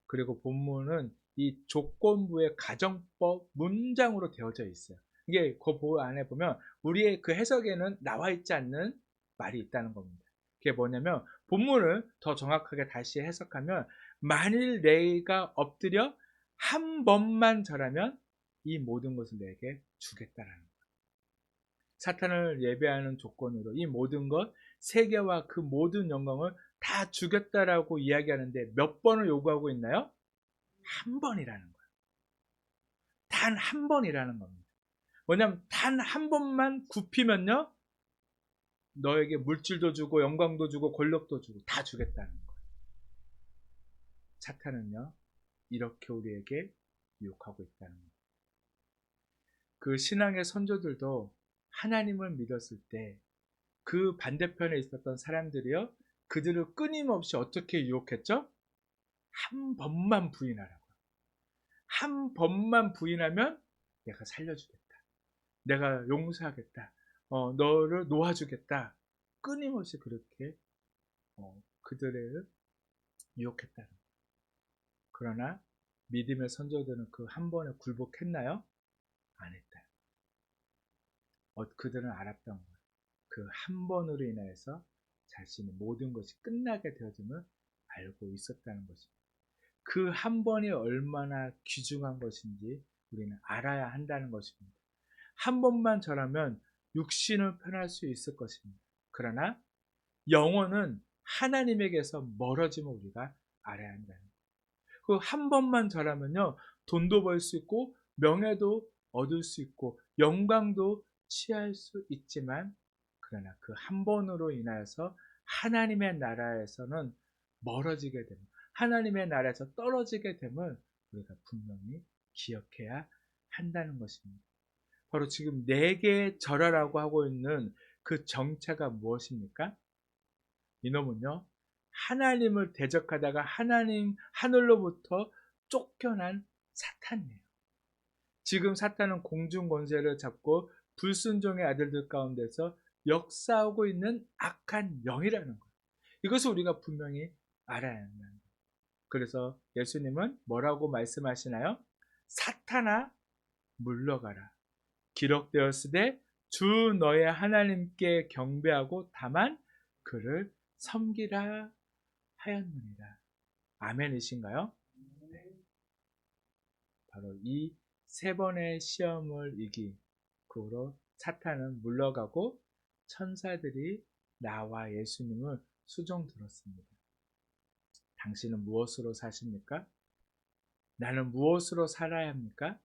그리고 본문은 이 조건부의 가정법 문장으로 되어져 있어요. 이게 그 안에 보면 우리의 그 해석에는 나와 있지 않는 말이 있다는 겁니다. 그게 뭐냐면, 본문을 더 정확하게 다시 해석하면, 만일 내가 엎드려 한 번만 절하면 이 모든 것을 내게 주겠다라는 거예요. 사탄을 예배하는 조건으로 이 모든 것, 세계와 그 모든 영광을 다 주겠다라고 이야기하는데 몇 번을 요구하고 있나요? 한 번이라는 거예요. 단 한 번이라는 겁니다. 뭐냐면 단 한 번만 굽히면요, 너에게 물질도 주고 영광도 주고 권력도 주고 다 주겠다는 거예요. 사탄은요, 이렇게 우리에게 유혹하고 있다는 거예요. 그 신앙의 선조들도 하나님을 믿었을 때 그 반대편에 있었던 사람들이요, 그들을 끊임없이 어떻게 유혹했죠? 한 번만 부인하라고. 한 번만 부인하면 내가 살려주겠다. 내가 용서하겠다. 너를 놓아주겠다. 끊임없이 그렇게 그들을 유혹했다는 거예요. 그러나 믿음의 선조들은 그 한 번에 굴복했나요? 안 했다. 그들은 알았던 거예요. 그 한 번으로 인하여서 자신의 모든 것이 끝나게 되어짐을 알고 있었다는 것입니다. 그 한 번이 얼마나 귀중한 것인지 우리는 알아야 한다는 것입니다. 한 번만 절하면 육신을 편할 수 있을 것입니다. 그러나 영혼은 하나님에게서 멀어짐을 우리가 알아야 한다는 거예요. 그 한 번만 절하면요, 돈도 벌 수 있고 명예도 얻을 수 있고 영광도 취할 수 있지만, 그러나 그 한 번으로 인하여서 하나님의 나라에서는 멀어지게 됩니다. 하나님의 나라에서 떨어지게 됨을 우리가 분명히 기억해야 한다는 것입니다. 바로 지금 내게 절하라고 하고 있는 그 정체가 무엇입니까? 이놈은요, 하나님을 대적하다가 하늘로부터 쫓겨난 사탄이에요. 지금 사탄은 공중 권세를 잡고 불순종의 아들들 가운데서 역사하고 있는 악한 영이라는 거예요. 이것을 우리가 분명히 알아야 한다는 거예요. 그래서 예수님은 뭐라고 말씀하시나요? 사탄아, 물러가라. 기록되었으되 주 너의 하나님께 경배하고 다만 그를 섬기라 하였느니라. 아멘이신가요? 네. 바로 이 세 번의 시험을 이긴 후로 사탄은 물러가고 천사들이 나와 예수님을 수종 들었습니다. 당신은 무엇으로 사십니까? 나는 무엇으로 살아야 합니까?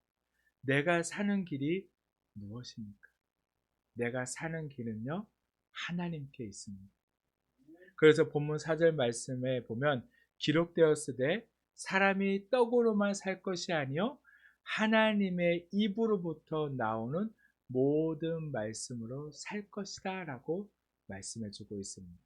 내가 사는 길이 무엇입니까? 내가 사는 길은요, 하나님께 있습니다. 그래서 본문 4절 말씀에 보면 기록되었으되 사람이 떡으로만 살 것이 아니요 하나님의 입으로부터 나오는 모든 말씀으로 살 것이다 라고 말씀해 주고 있습니다.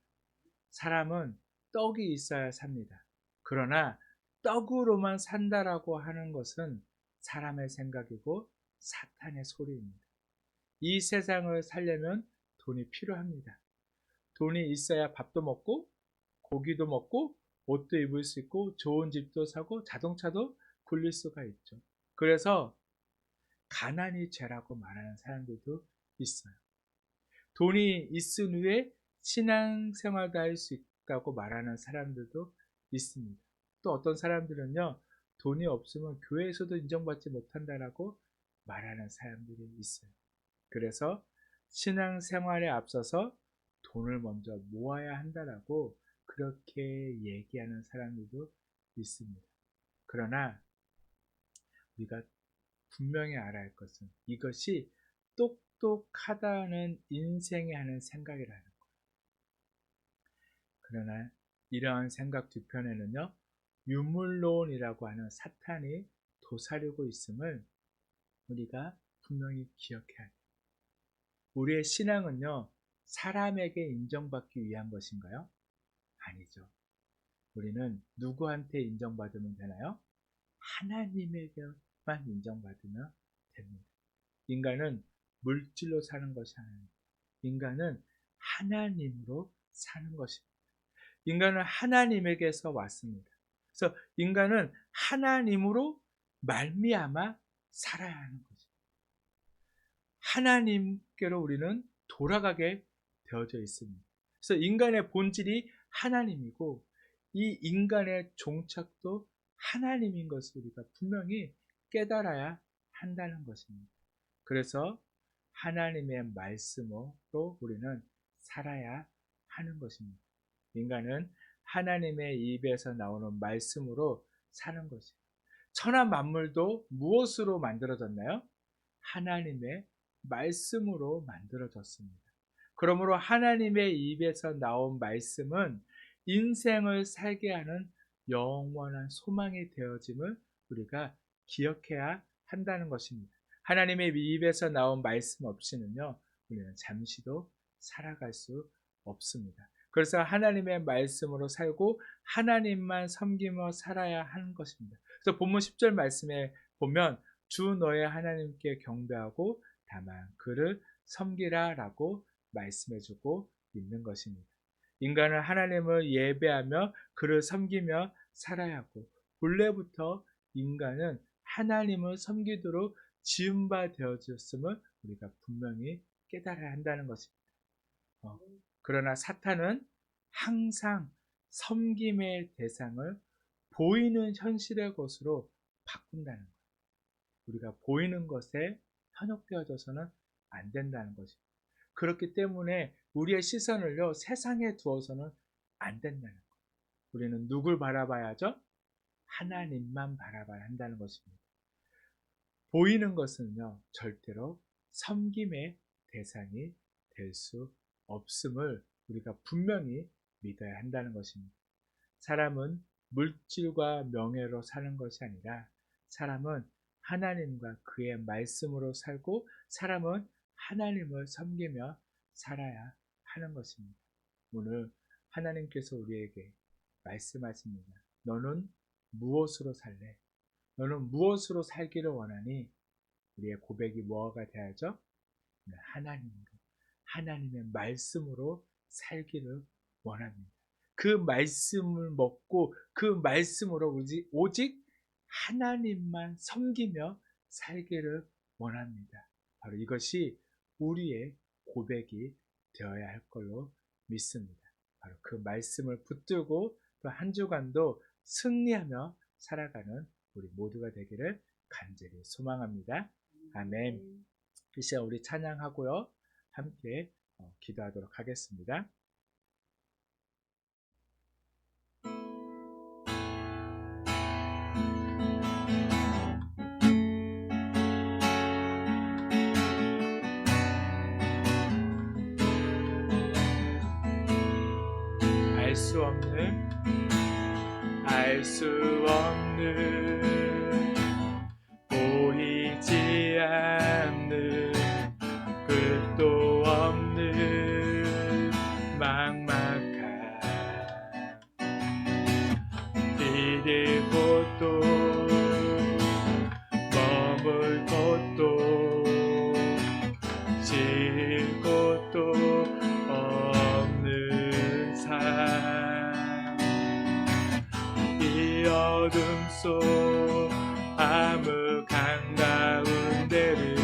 사람은 떡이 있어야 삽니다. 그러나 떡으로만 산다라고 하는 것은 사람의 생각이고 사탄의 소리입니다. 이 세상을 살려면 돈이 필요합니다. 돈이 있어야 밥도 먹고 고기도 먹고 옷도 입을 수 있고 좋은 집도 사고 자동차도 굴릴 수가 있죠. 그래서 가난이 죄라고 말하는 사람들도 있어요. 돈이 있은 후에 신앙생활도 할 수 있다고 말하는 사람들도 있습니다. 또 어떤 사람들은요, 돈이 없으면 교회에서도 인정받지 못한다라고 말하는 사람들이 있어요. 그래서 신앙생활에 앞서서 돈을 먼저 모아야 한다라고 그렇게 얘기하는 사람들도 있습니다. 그러나 우리가 분명히 알아야 할 것은 이것이 똑똑하다는 인생에 하는 생각이라는 거예요. 그러나 이러한 생각 뒤편에는요, 유물론이라고 하는 사탄이 도사리고 있음을 우리가 분명히 기억해야 돼요. 우리의 신앙은요, 사람에게 인정받기 위한 것인가요? 아니죠. 우리는 누구한테 인정받으면 되나요? 하나님에게만 인정받으면 됩니다. 인간은 물질로 사는 것이 아닙니다. 인간은 하나님으로 사는 것입니다. 인간은 하나님에게서 왔습니다. 그래서 인간은 하나님으로 말미암아 살아야 하는 것입니다. 하나님께로 우리는 돌아가게 되어져 있습니다. 그래서 인간의 본질이 하나님이고 이 인간의 종착도 하나님인 것을 우리가 분명히 깨달아야 한다는 것입니다. 그래서 하나님의 말씀으로 우리는 살아야 하는 것입니다. 인간은 하나님의 입에서 나오는 말씀으로 사는 것입니다. 천하 만물도 무엇으로 만들어졌나요? 하나님의 말씀으로 만들어졌습니다. 그러므로 하나님의 입에서 나온 말씀은 인생을 살게 하는 영원한 소망이 되어짐을 우리가 기억해야 한다는 것입니다. 하나님의 입에서 나온 말씀 없이는요, 우리는 잠시도 살아갈 수 없습니다. 그래서 하나님의 말씀으로 살고 하나님만 섬기며 살아야 하는 것입니다. 그래서 본문 10절 말씀에 보면 주 너의 하나님께 경배하고 다만 그를 섬기라 라고 말씀해주고 있는 것입니다. 인간은 하나님을 예배하며 그를 섬기며 살아야 하고 본래부터 인간은 하나님을 섬기도록 지음바 되어졌음을 우리가 분명히 깨달아야 한다는 것입니다. 그러나 사탄은 항상 섬김의 대상을 보이는 현실의 것으로 바꾼다는 거예요. 우리가 보이는 것에 현혹되어져서는 안 된다는 것입니다. 그렇기 때문에 우리의 시선을요, 세상에 두어서는 안 된다는 거예요. 우리는 누굴 바라봐야죠? 하나님만 바라봐야 한다는 것입니다. 보이는 것은요, 절대로 섬김의 대상이 될 수 없음을 우리가 분명히 믿어야 한다는 것입니다. 사람은 물질과 명예로 사는 것이 아니라 사람은 하나님과 그의 말씀으로 살고 사람은 하나님을 섬기며 살아야 하는 것입니다. 오늘 하나님께서 우리에게 말씀하십니다. 너는 무엇으로 살래? 너는 무엇으로 살기를 원하니? 우리의 고백이 뭐가 돼야죠? 하나님으로, 하나님의 말씀으로 살기를 원합니다. 그 말씀을 먹고 그 말씀으로 오직 하나님만 섬기며 살기를 원합니다. 바로 이것이 우리의 고백이 되어야 할 걸로 믿습니다. 바로 그 말씀을 붙들고 또 한 주간도 승리하며 살아가는 우리 모두가 되기를 간절히 소망합니다. 아멘. 이 시간 우리 찬양하고요, 함께 기도하도록 하겠습니다. 알 수 없는 보이지 않는 끝도 없는 막막한 디딜 곳도 머물 곳도 쉴 곳도 없는 삶, 이 어둠 속 암흑 한가운데를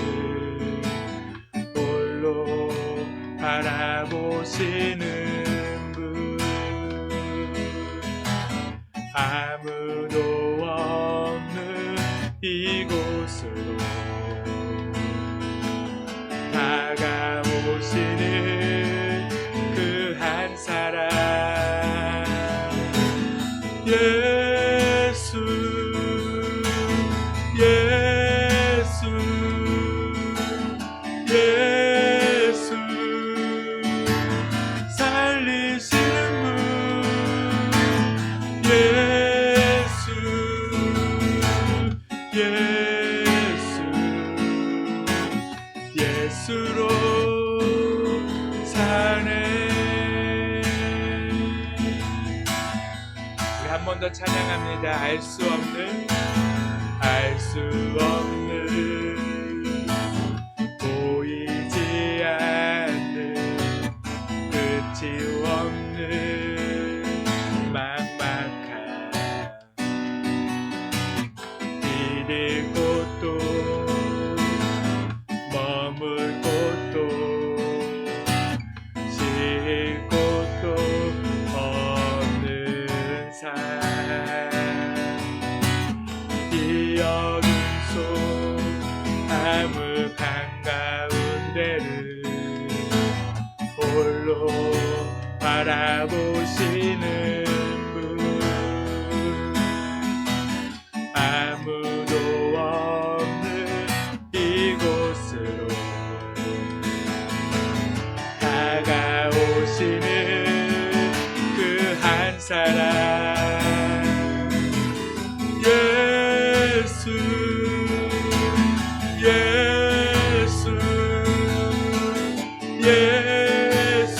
홀로 바라보시는 분, 아무도 없는 이곳으로 다가오시는 그 한 사람, 예수, 예수, 예수, 번 더 찬양합니다. 알 수 없는 보이지 않는 끝이 없는 막막한 디딜 곳도 머물 곳도 쉴 곳도 없는 삶, 이 어둠 속 암흑 한가운데를 홀로 바라보시는 분, 아무도 없는 이곳으로 다가오시는 그 한 사람, 예수, 예수, 예수,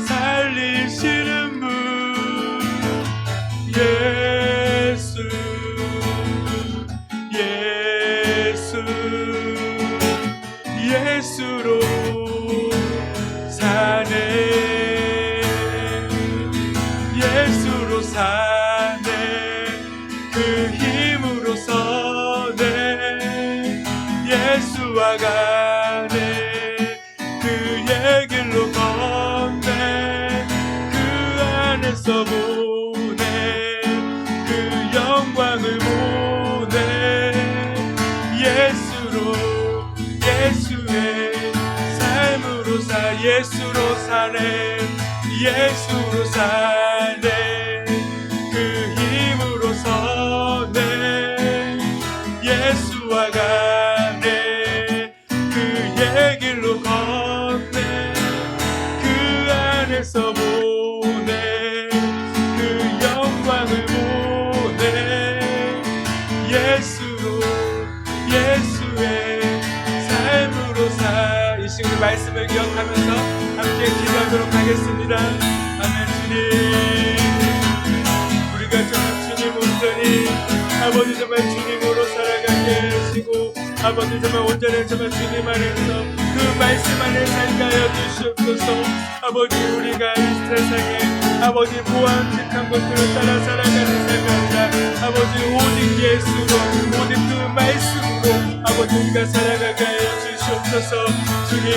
살리시는 분, 예수, 예수, 예수로 사네, 예수로 사네, 그 힘으로 서네, 예수와 가네, 그의 길로 걷네, 그 안에서 보네, 그 영광을 보네, 예수로, 예수의 삶으로 예수로 사네, 예수로 사네, 그 힘으로 서네, 예수와 가네, 그의 길로 걷네, 그 안에서 보네, 그 영광을 보네, 예수로, 예수의 삶으로 이 시간 말씀을 기억하면서 함께 기도하도록 하겠습니다. 아멘. 주님, 우리가 정말 주님 온전히 아버지 정말 주님으로 살아가게 하시고, 아버지 정말 온전히 정말 주님 안에서 그 말씀 안에 살게 하여 주시옵소서. 아버지, 우리가 이 세상에 아버지 보암직한 것들을 따라 살아가는 삶이 아니라 아버지 오직 예수로, 오직 그 말씀으로 아버지 우리가 살아가게 하여 주시옵소서. 주님,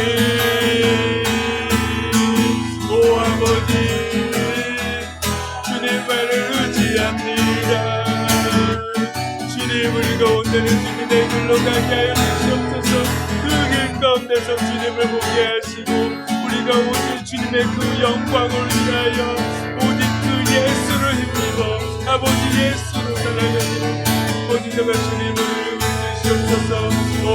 오 아버지, 주님만을 의지합니다. 주님, 우리가 온전히 주님의 길로 가게 하여 주시옵소서. 그 길 가운데서 주님을 보게 하시고, 우리가 오직 주님의 그 영광을 위하여 오직 그 예수를 힘입어 아버지 예수로 살아가시는 오직 정말 주님을 주시옵소서. 오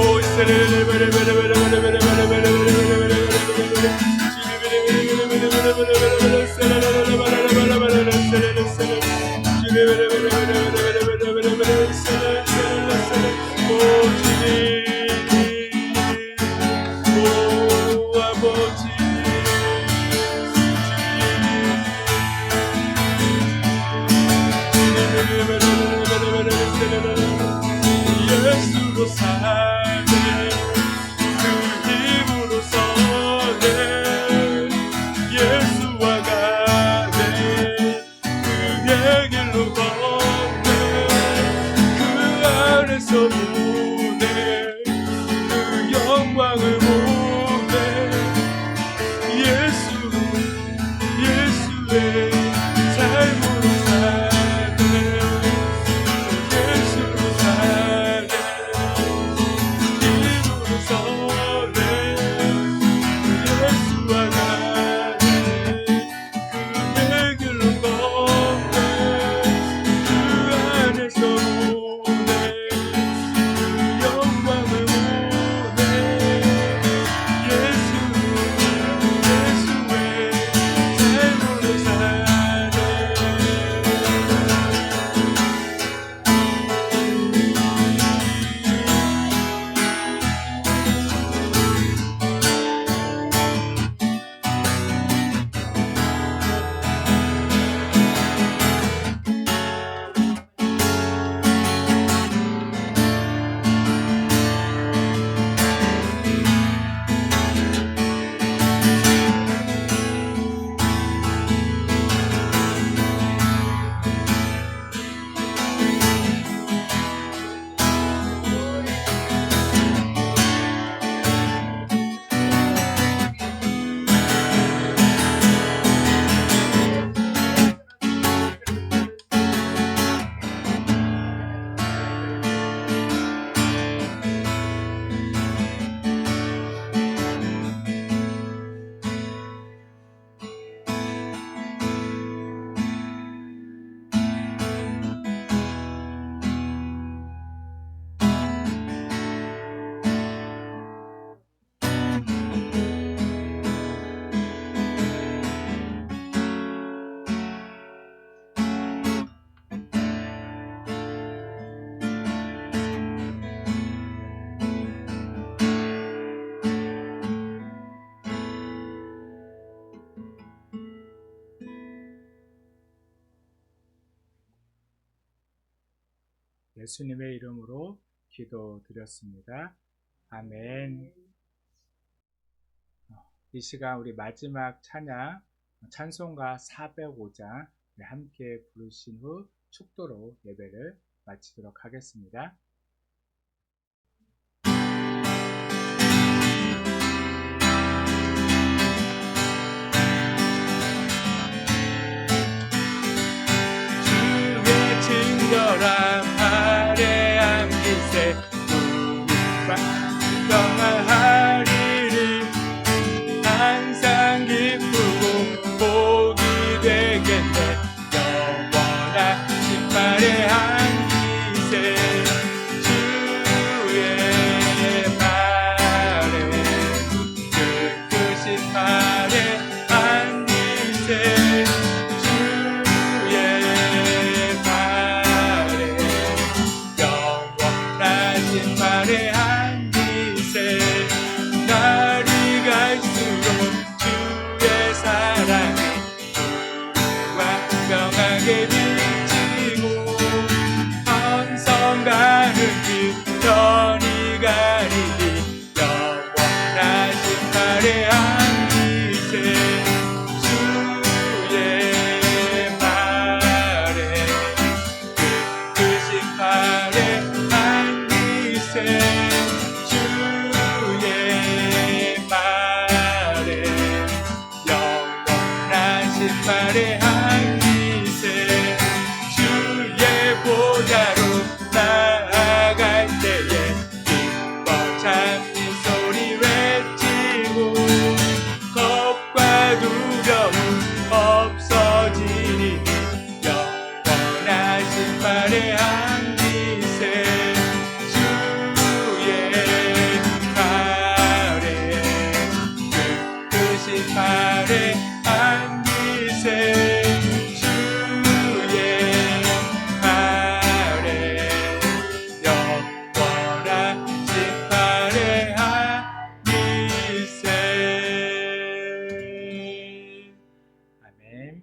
예수로 사네, 그 힘으로 사 예수님의 이름으로 기도드렸습니다. 아멘. 이 시간 우리 마지막 찬양 찬송가 405장 함께 부르신 후 축도로 예배를 마치도록 하겠습니다. 주의 친절한 팔에 안기세 우리가 평안하리니 항상 기쁘고 복이 되겠네 영원하신 팔에 안기세 주의 팔에 끝끝이 팔에 안기세 주의 팔에 영원하신 팔에 안기세 날이 갈수록 주의 사랑이 우리와 평하게 비치고 항상 가는 길 편히 가리니 영원하신 팔에 안기세 주의 팔에 끝끝이 팔에 안기세 주의 팔에 영원하신 팔에 안기세 주의 보좌로 나아갈 때에 기뻐 찬미 소리 외치고 겁과 두려움 없어지니 영원하신 팔에 안기세 주의 팔에 끝끝이 팔에 안기세 주의 팔에 영원하신 팔에 안기세 아멘.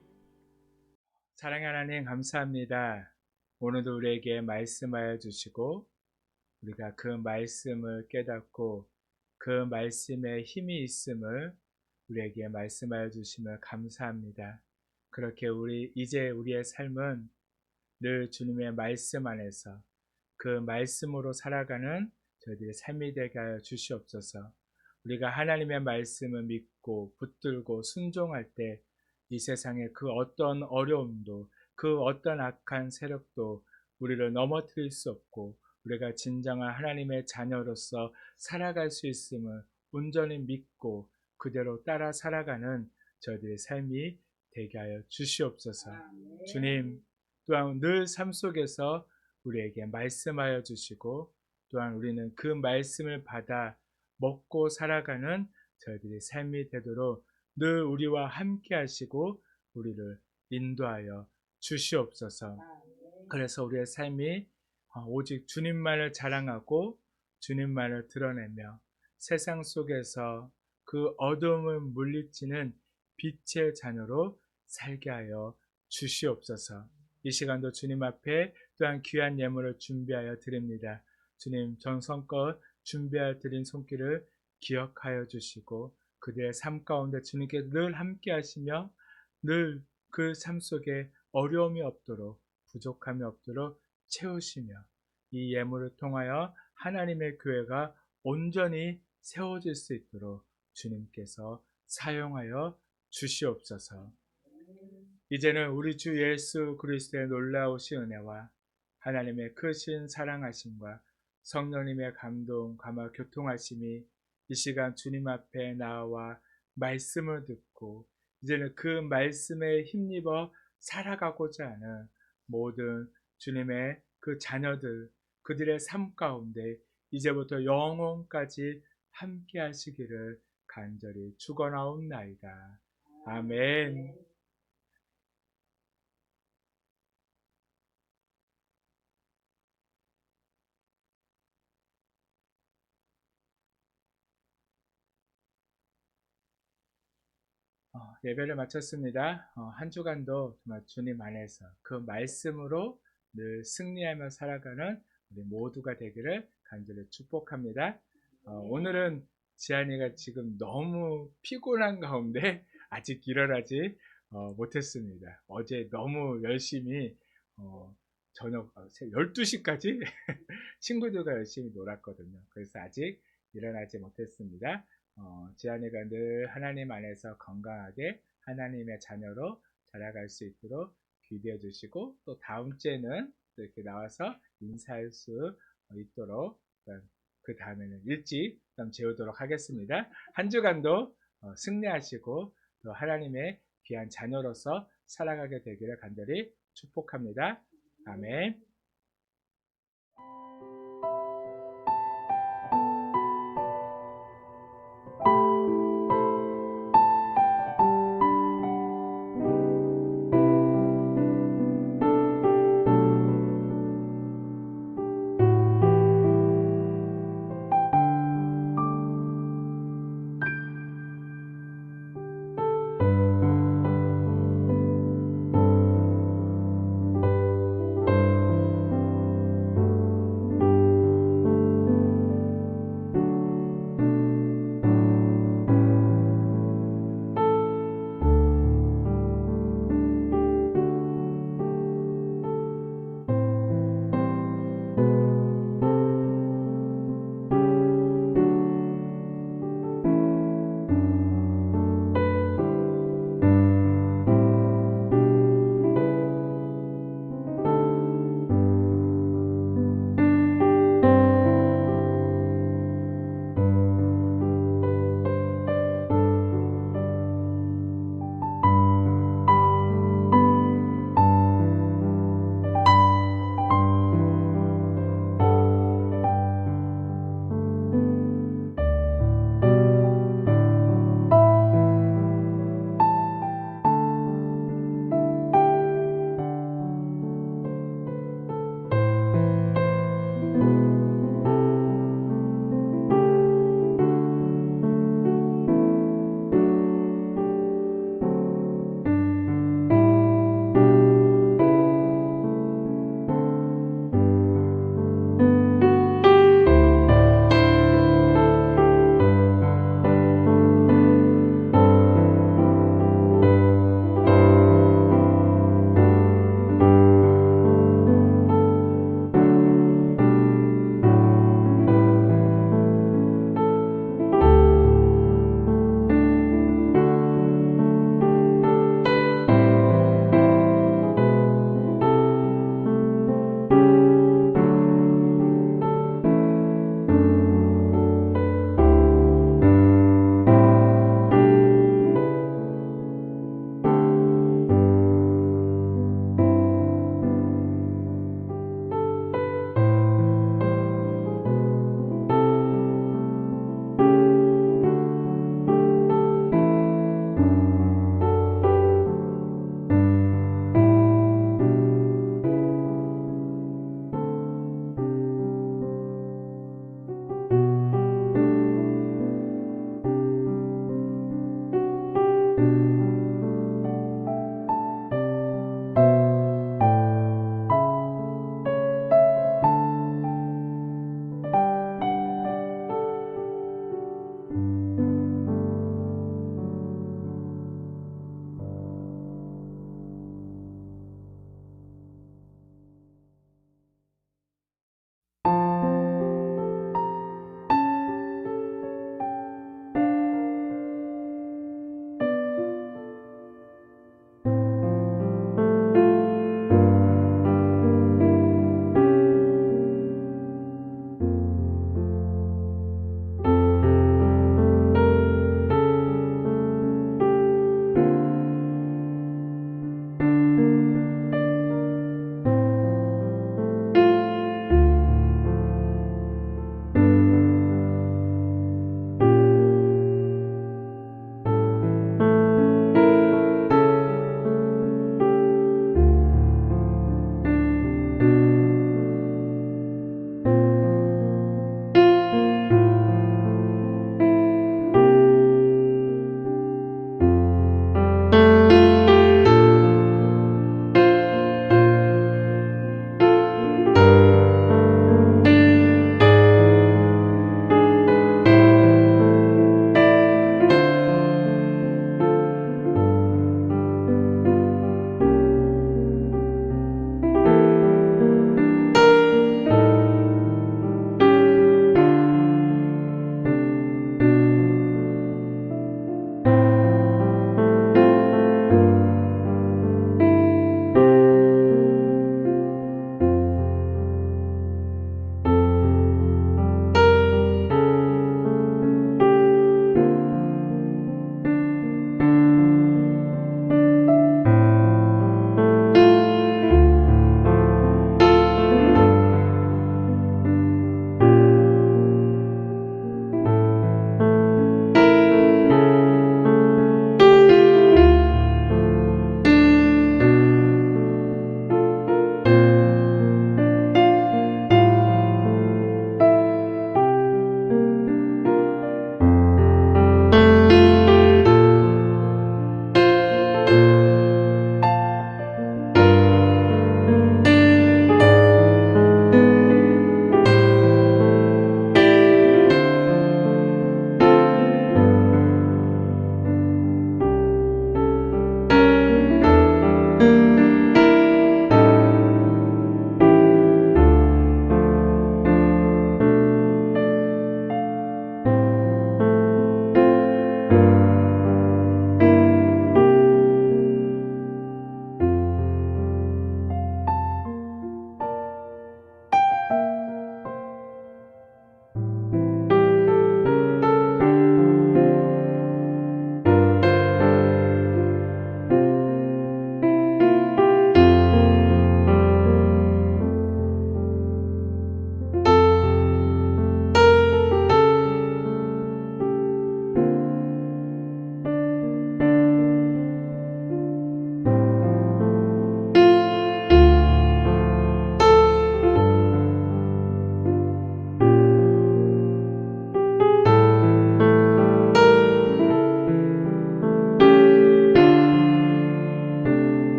사랑하는 하나님 감사합니다. 오늘도 우리에게 말씀하여 주시고 우리가 그 말씀을 깨닫고 그 말씀에 힘이 있음을 우리에게 말씀하여 주시며 감사합니다. 그렇게 이제 우리의 삶은 늘 주님의 말씀 안에서 그 말씀으로 살아가는 저희들의 삶이 되게 하여 주시옵소서. 우리가 하나님의 말씀을 믿고 붙들고 순종할 때 이 세상의 그 어떤 어려움도 그 어떤 악한 세력도 우리를 넘어뜨릴 수 없고 우리가 진정한 하나님의 자녀로서 살아갈 수 있음을 온전히 믿고 그대로 따라 살아가는 저희들의 삶이 되게 하여 주시옵소서. 주님, 또한 늘 삶 속에서 우리에게 말씀하여 주시고 또한 우리는 그 말씀을 받아 먹고 살아가는 저희들의 삶이 되도록 늘 우리와 함께 하시고 우리를 인도하여 주시옵소서. 그래서 우리의 삶이 오직 주님만을 자랑하고 주님만을 드러내며 세상 속에서 그 어둠을 물리치는 빛의 자녀로 살게 하여 주시옵소서. 이 시간도 주님 앞에 또한 귀한 예물을 준비하여 드립니다. 주님 정성껏 준비하여 드린 손길을 기억하여 주시고 그들의 삶 가운데 주님께 늘 함께 하시며 늘 그 삶 속에 어려움이 없도록 부족함이 없도록 채우시며 이 예물을 통하여 하나님의 교회가 온전히 세워질 수 있도록 주님께서 사용하여 주시옵소서. 이제는 우리 주 예수 그리스도의 놀라우신 은혜와 하나님의 크신 사랑하심과 성령님의 감동, 감화, 교통하심이 이 시간 주님 앞에 나와 말씀을 듣고 이제는 그 말씀에 힘입어 살아가고자 하는 모든 주님의 그 자녀들 그들의 삶 가운데 이제부터 영원까지 함께 하시기를 간절히 축원하옵나이다. 아멘. 예배를 마쳤습니다. 한 주간도 정말 주님 안에서 그 말씀으로 늘 승리하며 살아가는 우리 모두가 되기를 간절히 축복합니다. 오늘은 지안이가 지금 너무 피곤한 가운데 아직 일어나지 못했습니다. 어제 너무 열심히 저녁 12시까지 친구들과 열심히 놀았거든요. 그래서 아직 일어나지 못했습니다. 지안이가 늘 하나님 안에서 건강하게 하나님의 자녀로 자라갈 수 있도록 기도해 주시고, 또 다음 주에는 또 이렇게 나와서 인사할 수 있도록, 그 다음에는 일찍 재우도록 하겠습니다. 한 주간도 승리하시고 또 하나님의 귀한 자녀로서 살아가게 되기를 간절히 축복합니다. 아멘.